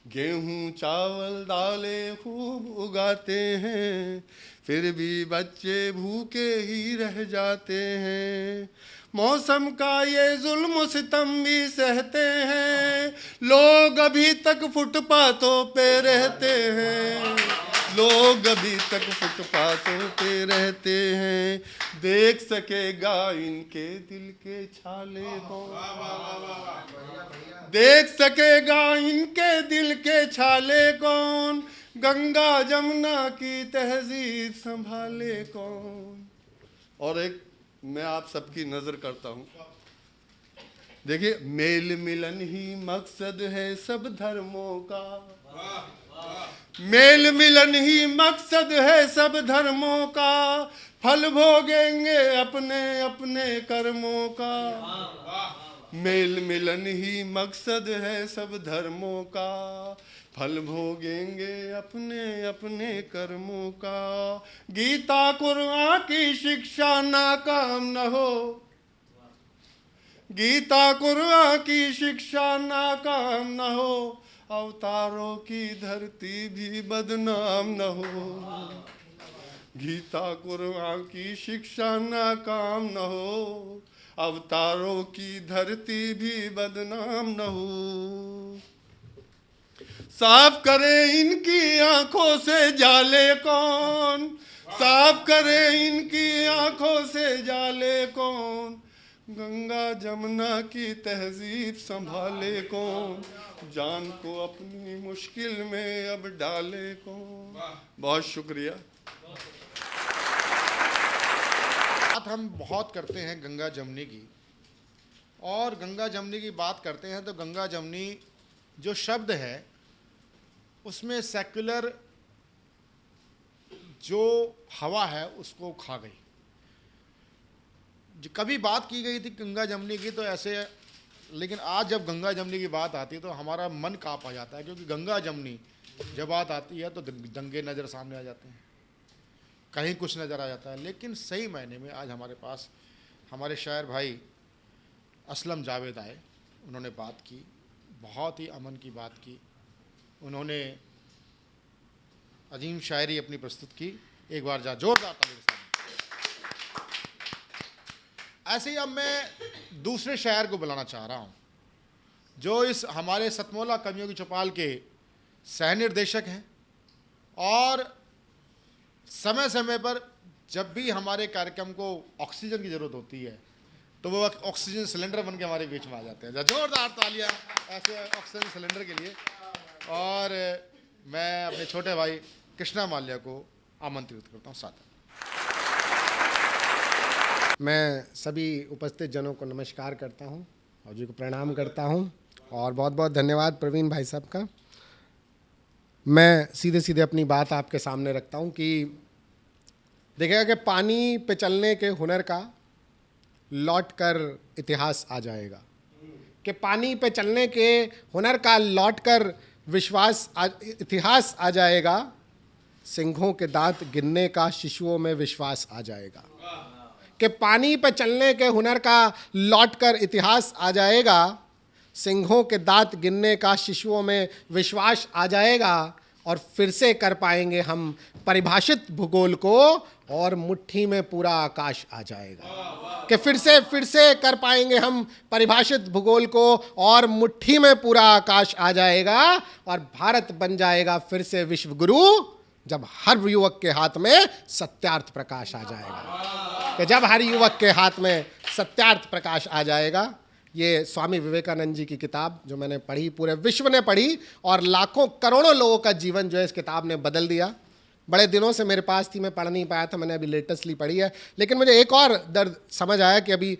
गेहूं चावल दालें खूब उगाते हैं, फिर भी बच्चे भूखे ही रह जाते हैं। मौसम का ये जुल्म सितम भी सहते हैं, लोग अभी तक फुटपाथों पे रहते हैं, लोग अभी तक फुटपाथों पे रहते हैं। देख सकेगा इनके दिल के छाले कौन, देख सकेगा इनके दिल के छाले कौन, गंगा जमुना की तहजीब संभाले कौन। और एक मैं आप सबकी नजर करता हूँ, देखिए मेल मिलन ही मकसद है सब धर्मों का, मेल मिलन ही मकसद है सब धर्मों का, फल भोगेंगे अपने अपने कर्मों का। मेल मिलन ही मकसद है सब धर्मों का, फल भोगेंगे अपने अपने कर्मों का। गीता कुरान की शिक्षा नाकाम न हो, गीता कुरान की शिक्षा नाकाम न हो, अवतारों की धरती भी बदनाम न हो। गीता कुरान की शिक्षा नाकाम न हो, अवतारों की धरती भी बदनाम न हो। साफ करे इनकी आंखों से जाले कौन, साफ करे इनकी आंखों से जाले कौन, गंगा जमुना की तहजीब संभाले कौन, जान को अपनी मुश्किल में अब डाले कौन। बहुत शुक्रिया। बात हम बहुत करते हैं गंगा जमुनी की, और गंगा जमुनी की बात करते हैं तो गंगा जमुनी जो शब्द है उसमें सेक्युलर जो हवा है उसको खा गई। कभी बात की गई थी गंगा जमुनी की तो ऐसे, लेकिन आज जब गंगा जमुनी की बात आती है तो हमारा मन काँप आ जाता है, क्योंकि गंगा जमुनी जब बात आती है तो दंगे नज़र सामने आ जाते हैं, कहीं कुछ नज़र आ जाता है। लेकिन सही मायने में आज हमारे पास हमारे शायर भाई असलम जावेद आए, उन्होंने बात की, बहुत ही अमन की बात की, उन्होंने अजीम शायरी अपनी प्रस्तुत की। एक बार जोरदार ताली के साथ। ऐसे ही अब मैं दूसरे शायर को बुलाना चाह रहा हूँ जो इस हमारे सतमोला कवियों की चौपाल के सह निर्देशक हैं, और समय समय पर जब भी हमारे कार्यक्रम को ऑक्सीजन की ज़रूरत होती है तो वो ऑक्सीजन सिलेंडर बन के हमारे बीच में आ जाते हैं। जोरदार तालियां ऐसे ऑक्सीजन सिलेंडर के लिए। और मैं अपने छोटे भाई कृष्णा माल्या को आमंत्रित करता हूँ साथ। मैं सभी उपस्थित जनों को नमस्कार करता हूँ और जी को प्रणाम करता हूँ, और बहुत बहुत धन्यवाद प्रवीण भाई साहब का। मैं सीधे सीधे अपनी बात आपके सामने रखता हूँ कि देखिएगा कि पानी पे चलने के हुनर का लौट कर इतिहास आ जाएगा, कि पानी पे चलने के हुनर का लौट कर इतिहास आ जाएगा, सिंहों के दांत गिनने का शिशुओं में विश्वास आ जाएगा। कि पानी पे चलने के हुनर का लौट कर इतिहास आ जाएगा, सिंहों के दांत गिनने का शिशुओं में विश्वास आ जाएगा, और फिर से कर पाएंगे हम परिभाषित भूगोल को, और मुट्ठी में पूरा आकाश आ जाएगा। कि फिर से कर पाएंगे हम परिभाषित भूगोल को, और मुट्ठी में पूरा आकाश आ जाएगा, और भारत बन जाएगा फिर से विश्व गुरु, जब हर युवक के हाथ में सत्यार्थ प्रकाश आ जाएगा। कि जब हर युवक के हाथ में सत्यार्थ प्रकाश आ जाएगा। ये स्वामी विवेकानंद जी की किताब जो मैंने पढ़ी, पूरे विश्व ने पढ़ी, और लाखों करोड़ों लोगों का जीवन जो है इस किताब ने बदल दिया। बड़े दिनों से मेरे पास थी, मैं पढ़ नहीं पाया था, मैंने अभी लेटेस्टली पढ़ी है। लेकिन मुझे एक और दर्द समझ आया कि अभी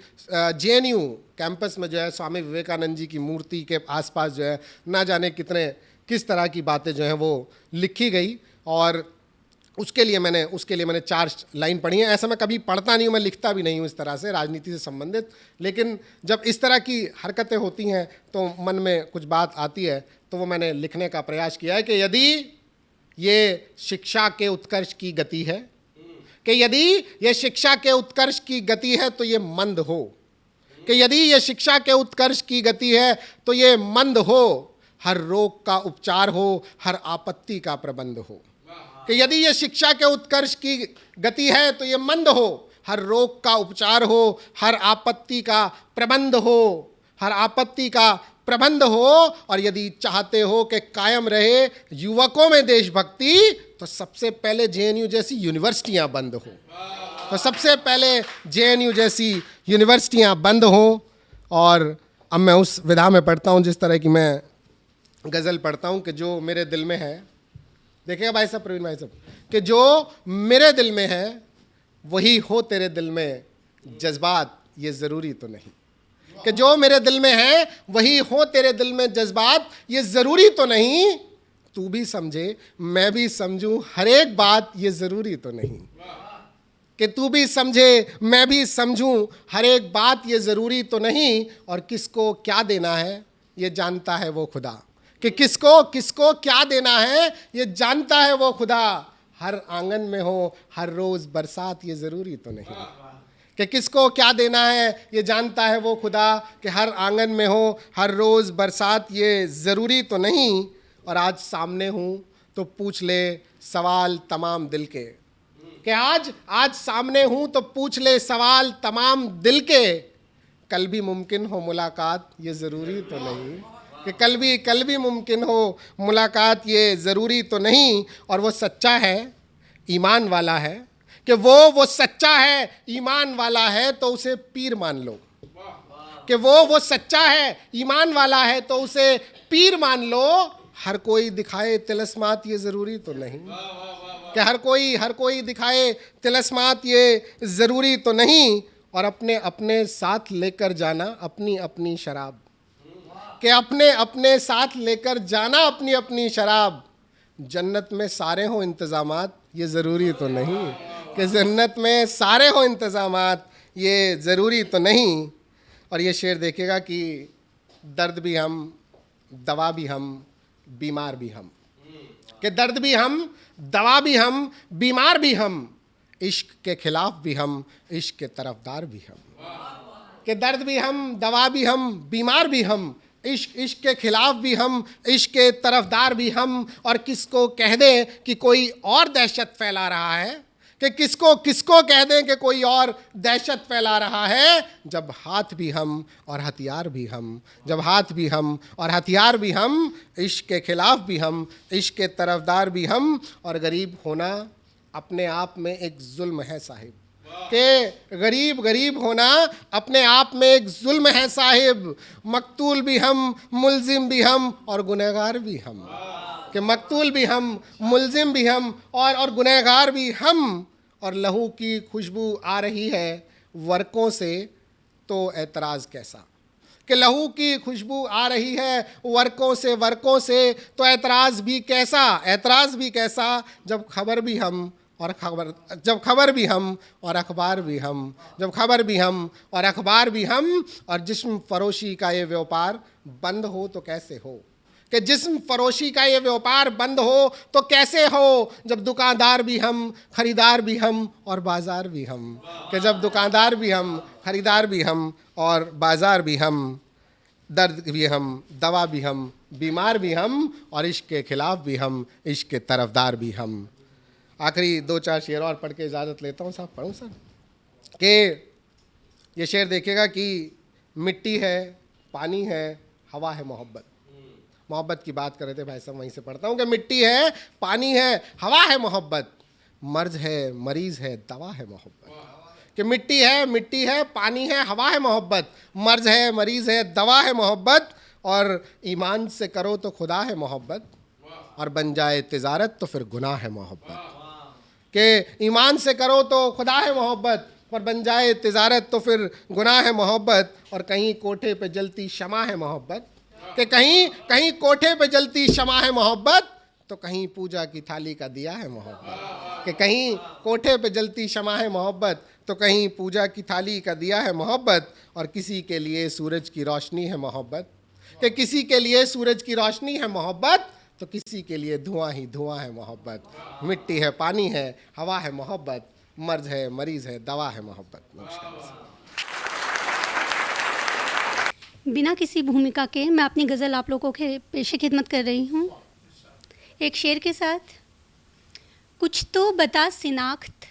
JNU कैंपस में जो है स्वामी विवेकानंद जी की मूर्ति के आसपास जो है ना जाने किस तरह की बातें जो हैं वो लिखी गई, और उसके लिए मैंने 4 लाइन पढ़ी हैं। ऐसा मैं कभी पढ़ता नहीं हूँ, मैं लिखता भी नहीं हूँ इस तरह से राजनीति से संबंधित, लेकिन जब इस तरह की हरकतें होती हैं तो मन में कुछ बात आती है, तो वो मैंने लिखने का प्रयास किया है कि यदि ये शिक्षा के उत्कर्ष की गति है, कि यदि ये शिक्षा के उत्कर्ष की गति है तो ये मंद हो, कि यदि ये शिक्षा के उत्कर्ष की गति है तो ये मंद हो, हर रोग का उपचार हो, हर आपत्ति का प्रबंध हो। कि यदि ये शिक्षा के उत्कर्ष की गति है तो ये मंद हो, हर रोग का उपचार हो, हर आपत्ति का प्रबंध हो, हर आपत्ति का प्रबंध हो। और यदि चाहते हो कि कायम रहे युवकों में देशभक्ति, तो सबसे पहले JNU जैसी यूनिवर्सिटियां बंद हो, तो सबसे पहले JNU जैसी यूनिवर्सिटियां बंद हो। और अब मैं उस विधा में पढ़ता हूं जिस तरह की मैं गज़ल पढ़ता हूं कि जो मेरे दिल में है। देखिएगा भाई साहब, प्रवीण भाई साहब, कि जो मेरे दिल में है वही हो तेरे दिल में जज्बात, ये ज़रूरी तो नहीं। कि जो मेरे दिल में है वही हो तेरे दिल में जज्बात, ये ज़रूरी तो नहीं। तू भी समझे मैं भी समझूं हर एक बात, ये ज़रूरी तो नहीं। कि तू भी समझे मैं भी समझूं हर एक बात, ये ज़रूरी तो नहीं। और किसको क्या देना है ये जानता है वो खुदा, कि किसको क्या देना है ये जानता है वो खुदा। हर आंगन में हो हर रोज़ बरसात, ये ज़रूरी तो नहीं। कि किसको क्या देना है ये जानता है वो खुदा, कि हर आंगन में हो हर रोज़ बरसात, ये ज़रूरी तो नहीं। और आज सामने हूँ तो पूछ ले सवाल तमाम दिल के, कि आज सामने हूँ तो पूछ ले सवाल तमाम दिल के। कल भी मुमकिन हो मुलाकात, ये ज़रूरी तो नहीं। कि कल भी मुमकिन हो मुलाकात, ये ज़रूरी तो नहीं। और वो सच्चा है ईमान वाला है, कि वो सच्चा है ईमान वाला है तो उसे पीर मान लो। कि वो सच्चा है ईमान वाला है तो उसे पीर मान लो। हर कोई दिखाए तिलस्मात, ये ज़रूरी तो नहीं। कि हर कोई दिखाए तिलस्मात, ये ज़रूरी तो नहीं। और अपने साथ लेकर जाना अपनी शराब, कि अपने साथ लेकर जाना अपनी शराब। जन्नत में सारे हों इंतज़ामात, ये ज़रूरी तो नहीं। कि जन्नत में सारे हों इंतज़ामात, ये ज़रूरी तो नहीं। और ये शेर देखिएगा कि दर्द भी हम, दवा भी हम, बीमार भी हम। कि दर्द भी हम, दवा भी हम, बीमार भी हम, इश्क के खिलाफ भी हम, इश्क के तरफदार भी हम। कि दर्द भी हम, दवा भी हम, बीमार भी हम, इश्क के खिलाफ भी हम, इश्क के तरफदार भी हम। और किसको कह दें कि कोई और दहशत फैला रहा है, कि किसको कह दें कि कोई और दहशत फैला रहा है, जब हाथ भी हम और हथियार भी हम, जब हाथ भी हम और हथियार भी हम, इश्क के खिलाफ भी हम, इश्क के तरफदार भी हम। और गरीब होना अपने आप में एक जुल्म है साहिब, कि गरीब होना अपने आप में एक जुल्म है साहिब। मकतूल भी हम, मुल्जिम भी हम, और गुनहगार भी हम। कि मकतूल भी हम, मुल्जिम भी हम, और गुनहगार भी हम। और लहू की खुशबू आ रही है वर्कों से, तो एतराज़ कैसा। कि लहू की खुशबू आ रही है वर्कों से, तो ऐतराज़ भी कैसा जब खबर भी हम और अखबार भी हम और जिस्म फरोशी का ये व्यापार बंद हो तो कैसे हो, कि जिस्म फरोशी का ये व्यापार बंद हो तो कैसे हो, जब दुकानदार भी हम, खरीदार भी हम और बाजार भी हम, कि जब दुकानदार भी हम, खरीदार भी हम और बाजार भी हम, दर्द भी हम, दवा भी हम, बीमार भी हम और इश्क के खिलाफ भी हम, इश्क के तरफदार भी हम। आखिरी 2-4 शेर और पढ़ के इजाज़त लेता हूँ साहब। पढ़ूँ सर? कि ये शेर देखिएगा कि मिट्टी है, पानी है, हवा है, मोहब्बत की बात कर रहे थे भाई साहब, वहीं से पढ़ता हूँ कि मिट्टी है, पानी है, हवा है, मोहब्बत, मर्ज है, मरीज़ है, दवा है, मोहब्बत। कि मिट्टी है, पानी है, हवा है, मोहब्बत, मर्ज है, मरीज़ है, दवा है, मोहब्बत, और ईमान से करो तो खुदा है मोहब्बत, और बन जाए तिजारत तो फिर गुनाह है मोहब्बत। कि ईमान से करो तो खुदा है मोहब्बत, और बन जाए तिजारत तो फिर गुनाह है मोहब्बत, और कहीं कोठे पे जलती शमा है मोहब्बत, कि कहीं कोठे पे जलती शमा है मोहब्बत, तो कहीं पूजा की थाली का दिया है मोहब्बत। कि कहीं कोठे पे जलती शमा है मोहब्बत, तो कहीं पूजा की थाली का दिया है मोहब्बत, और किसी के लिए सूरज की रोशनी है मोहब्बत, कि किसी के लिए सूरज की रोशनी है मोहब्बत, तो किसी के लिए धुआं ही धुआं है मोहब्बत। मिट्टी है, पानी है, हवा है, मोहब्बत, मर्ज है, मरीज़ है, दवा है, मोहब्बत। बिना किसी भूमिका के मैं अपनी गज़ल आप लोगों के पेशे खिदमत कर रही हूँ एक शेर के साथ। कुछ तो बता सिनाख्त,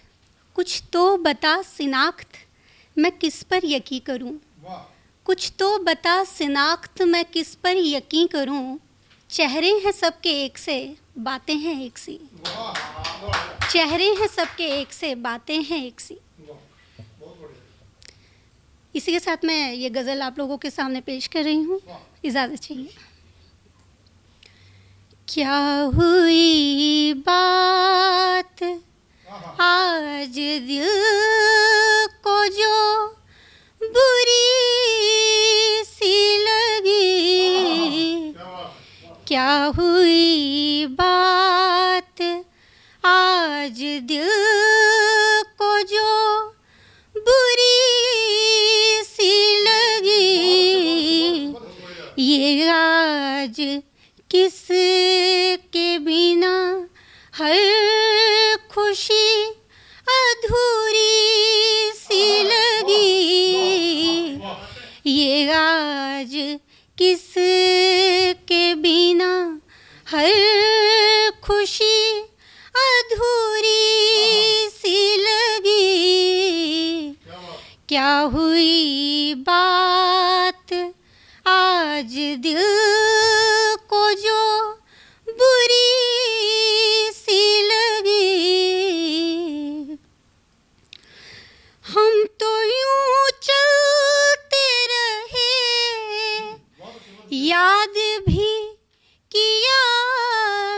मैं किस पर यकीन करूँ, कुछ तो बता सिनाख्त, मैं किस पर यकीन करूँ, चेहरे हैं सबके एक से, बातें हैं एक सी, चेहरे हैं सबके एक से, बातें हैं एक सी। इसी के साथ मैं ये गज़ल आप लोगों के सामने पेश कर रही हूँ, इजाज़त चाहिए। क्या हुई बात आज दिल को जो बुरी सी लगी, क्या हुई बात आज दिल को जो बुरी सी लगी, ये आज किस के बिना हर खुशी अधूरी सी लगी, ये आज किस के बिना हर खुशी अधूरी सी लगी, क्या हुई बात आज दिल को जो बुरी सी लगी। हम तो यूं चलते रहे, याद भी किया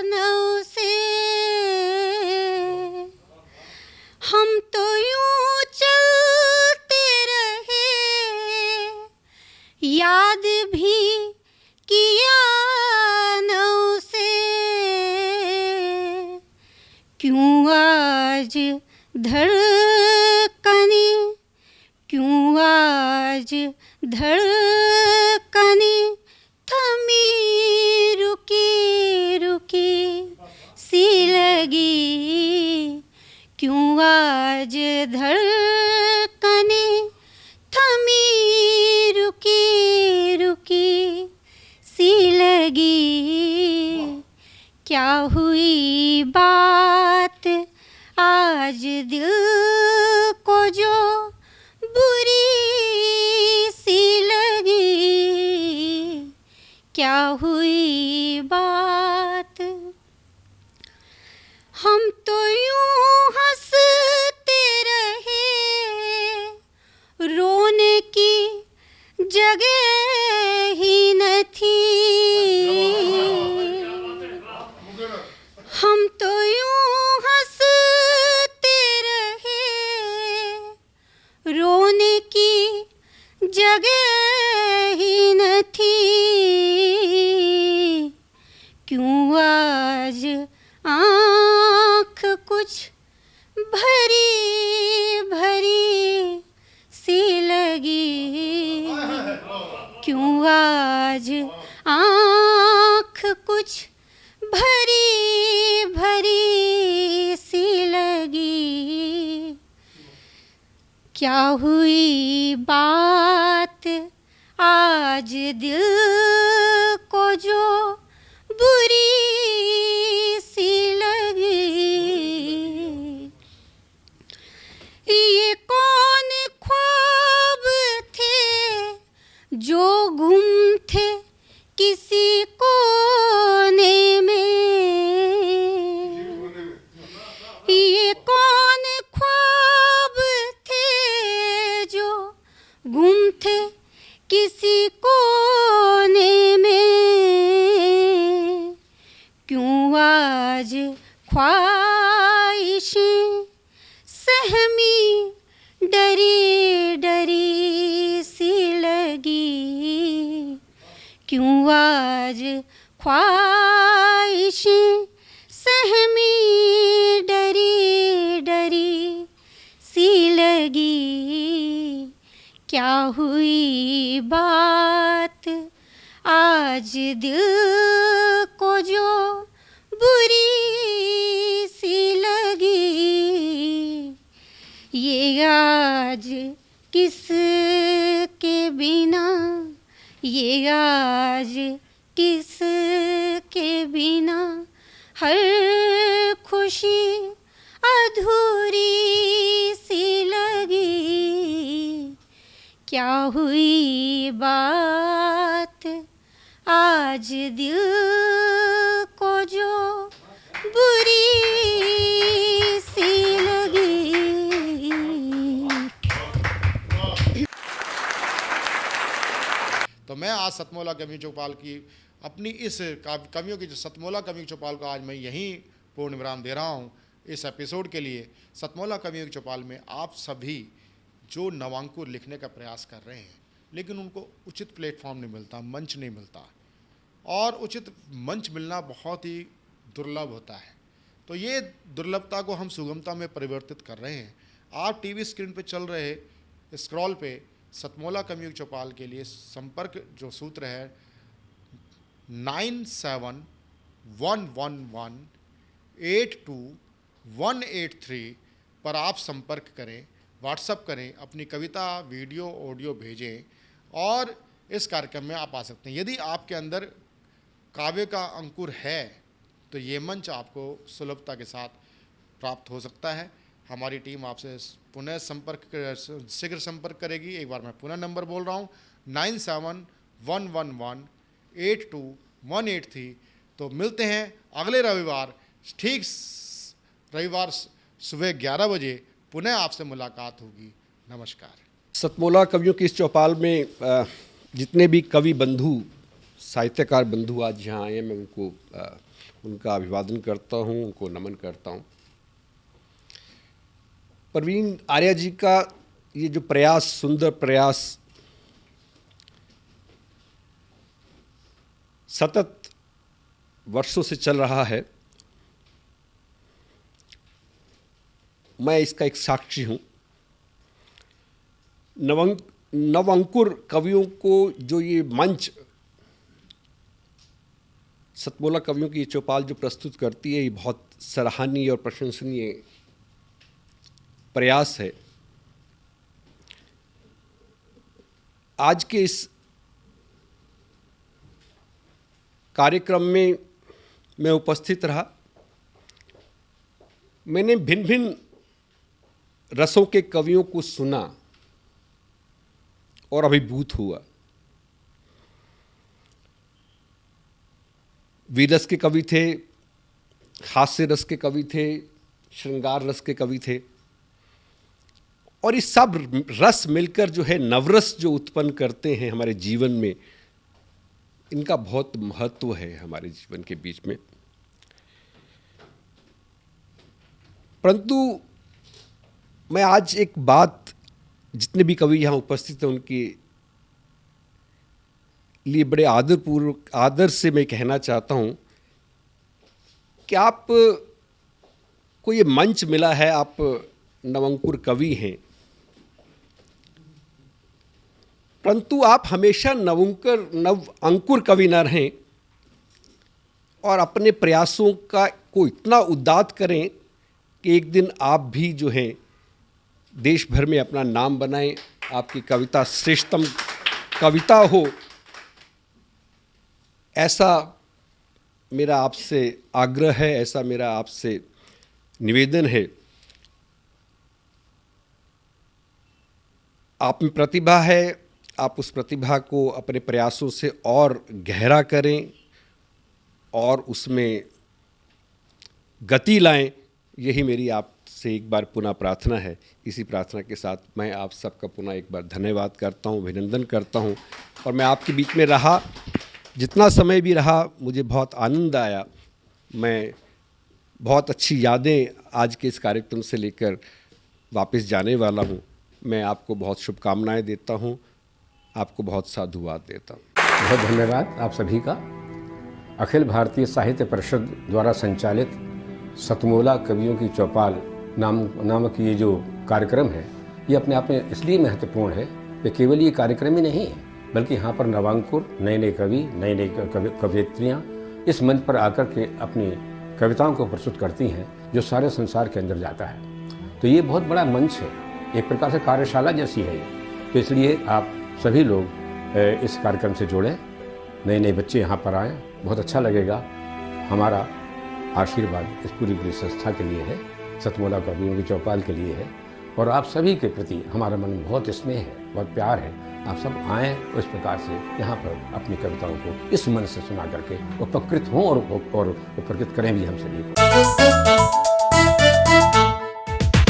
न उसे, हम तो यूं चलते रहे, याद भी किया न उसे, क्यों आज धड़कने, क्यों आज धड़कने थमी रुकी रुकी सी लगी, क्यों आज धड़कने थमी रुकी रुकी सी लगी, क्या हुई बात आज दिल को जो बुरी सी लगी, क्या हुई बात। हम तो यूं हंसते रहे, रोने की जगह ही न थी, हम तो यूं हंसते रहे, रोने की जगह ही कुछ भरी भरी सी लगी, क्यों आज आँख कुछ भरी भरी सी लगी। क्या हुई बात आज दिल को जो बुरी सी लगी। ये कौन ख्वाब थे जो गुम थे किसी कोने में। ये कौन ख्वाब थे जो गुम थे किसी कोने में। क्यों आज ख्वाहिशें सहमी डरी डरी सी लगी। क्यों आज ख्वाहिशें सहमी डरी डरी सी लगी। क्या हुई बात आज दिल को जो बुरी सी लगी। ये आज किस के बिना, ये आज किस के बिना हर खुशी अधूरी सी लगी। क्या हुई बात आज दिल को जो बुरी सी लगी। तो मैं आज सतमोला कवि चौपाल की अपनी इस कवियों की जो सतमोला कवि चौपाल को आज मैं यहीं पूर्ण विराम दे रहा हूँ इस एपिसोड के लिए। सतमोला कवि चौपाल में आप सभी जो नवांकुर लिखने का प्रयास कर रहे हैं, लेकिन उनको उचित प्लेटफॉर्म नहीं मिलता, मंच नहीं मिलता, और उचित मंच मिलना बहुत ही दुर्लभ होता है। तो ये दुर्लभता को हम सुगमता में परिवर्तित कर रहे हैं। आप टीवी स्क्रीन पे चल रहे स्क्रॉल पे सतमोला कवि चौपाल के लिए संपर्क जो सूत्र है 9711182183 पर आप संपर्क करें, व्हाट्सअप करें, अपनी कविता, वीडियो, ऑडियो भेजें और इस कार्यक्रम में आप आ सकते हैं। यदि आपके अंदर काव्य का अंकुर है तो ये मंच आपको सुलभता के साथ प्राप्त हो सकता है। हमारी टीम आपसे पुनः शीघ्र संपर्क करेगी। एक बार मैं पुनः नंबर बोल रहा हूँ 9711182183। तो मिलते हैं अगले रविवार, ठीक रविवार सुबह 11 बजे पुनः आपसे मुलाकात होगी। नमस्कार। सतमोला कवियों की इस चौपाल में जितने भी कवि बंधु, साहित्यकार बंधु आज यहाँ आए हैं, मैं उनको उनका अभिवादन करता हूँ, उनको नमन करता हूँ। प्रवीण आर्या जी का ये जो प्रयास, सुंदर प्रयास, सतत वर्षों से चल रहा है, मैं इसका एक साक्षी हूँ। नवांकुर कवियों को जो ये मंच सतमोला कवियों की ये चौपाल जो प्रस्तुत करती है, ये बहुत सराहनीय और प्रशंसनीय प्रयास है। आज के इस कार्यक्रम में मैं उपस्थित रहा। मैंने भिन्न भिन्न रसों के कवियों को सुना और अभिभूत हुआ। वीर रस के कवि थे, हास्य रस के कवि थे, श्रृंगार रस के कवि थे, और ये सब रस मिलकर जो है नवरस जो उत्पन्न करते हैं हमारे जीवन में, इनका बहुत महत्व है हमारे जीवन के बीच में। परंतु मैं आज एक बात जितने भी कवि यहाँ उपस्थित हैं उनके लिए बड़े आदरपूर्वक, आदर से मैं कहना चाहता हूँ कि आप को ये मंच मिला है, आप नवंकुर कवि हैं, परंतु आप हमेशा नव अंकुर कवि न रहें और अपने प्रयासों को इतना उद्दात करें कि एक दिन आप भी जो हैं देश भर में अपना नाम बनाएं, आपकी कविता श्रेष्ठतम कविता हो, ऐसा मेरा आपसे आग्रह है, ऐसा मेरा आपसे निवेदन है। आप में प्रतिभा है, आप उस प्रतिभा को अपने प्रयासों से और गहरा करें और उसमें गति लाएं, यही मेरी आपसे एक बार पुनः प्रार्थना है। इसी प्रार्थना के साथ मैं आप सबका पुनः एक बार धन्यवाद करता हूँ, अभिनंदन करता हूँ। और मैं आपके बीच में रहा, जितना समय भी रहा, मुझे बहुत आनंद आया। मैं बहुत अच्छी यादें आज के इस कार्यक्रम से लेकर वापस जाने वाला हूँ। मैं आपको बहुत शुभकामनाएं देता हूँ, आपको बहुत साधुवाद देता हूँ। बहुत धन्यवाद आप सभी का। अखिल भारतीय साहित्य परिषद द्वारा संचालित सतमोला कवियों की चौपाल नामक ये जो कार्यक्रम है, ये अपने आप में इसलिए महत्वपूर्ण है कि केवल ये कार्यक्रम ही नहीं है, बल्कि यहाँ पर नवांकुर, नए नए कवि, नए नए कवयित्रियाँ इस मंच पर आकर के अपनी कविताओं को प्रस्तुत करती हैं, जो सारे संसार के अंदर जाता है। तो ये बहुत बड़ा मंच है, एक प्रकार से कार्यशाला जैसी है ये। तो इसलिए आप सभी लोग इस कार्यक्रम से जुड़ें, नए नए बच्चे यहाँ पर आएँ, बहुत अच्छा लगेगा। हमारा आशीर्वाद इस पूरी संस्था के लिए है, सतमोला कवियों की चौपाल के लिए है, और आप सभी के प्रति हमारा मन में बहुत स्नेह है, बहुत प्यार है। आप सब आएँ उस प्रकार से यहाँ पर अपनी कविताओं को इस मन से सुना करके उपकृत हों और उपकृत करें भी हम सभी को।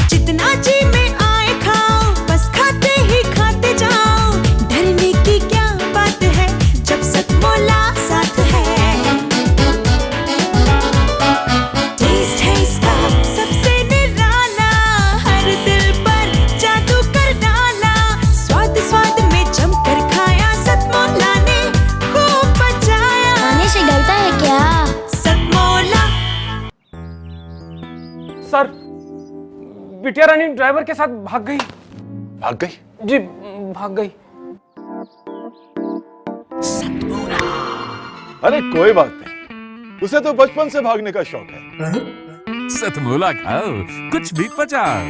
जितना जी में आए खाओ, बस खाते ही खाते जाओ, डरने की क्या बात है जब सतमोला साथ है। टेस्ट है इसका सबसे निराला, हर दिल पर जादू कर डाला, स्वाद स्वाद में जमकर खाया, सतमोला ने खूब बचाया। खाने से डरता है क्या? सतमोला। सर, बिटिया रानी ड्राइवर के साथ भाग गई। भाग गई? जी, भाग गई। अरे कोई बात नहीं, उसे तो बचपन से भागने का शौक है। सतमोला खाओ, कुछ भी पचाओ।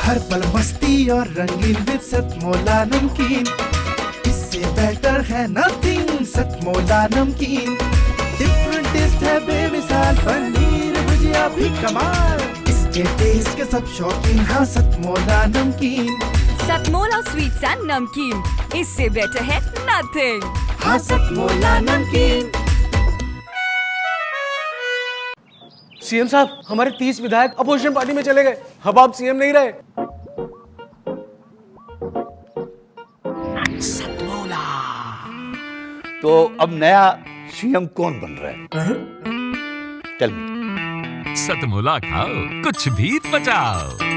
हर पल मस्ती और रंगीन विद सतमोला नमकीन, इससे बेटर है नथिंग। सतमोला नमकीन डिफरेंट टेस्ट है बेमिसाल, पनीर भुजिया भी कमाल, इसके टेस्ट के सब शौकीन। हाँ सतमोला नमकीन, सतमोला स्वीट्स एंड नमकीन, इससे बेटर है नथिंग। हाँ सतमोला नमकीन। सीएम साहब, हमारे 30 विधायक अपोजिशन पार्टी में चले गए। अब आप सीएम नहीं रहे। तो अब नया सीएम कौन बन रहा है? Tell me. सतमोला खाओ, कुछ भी पचाओ।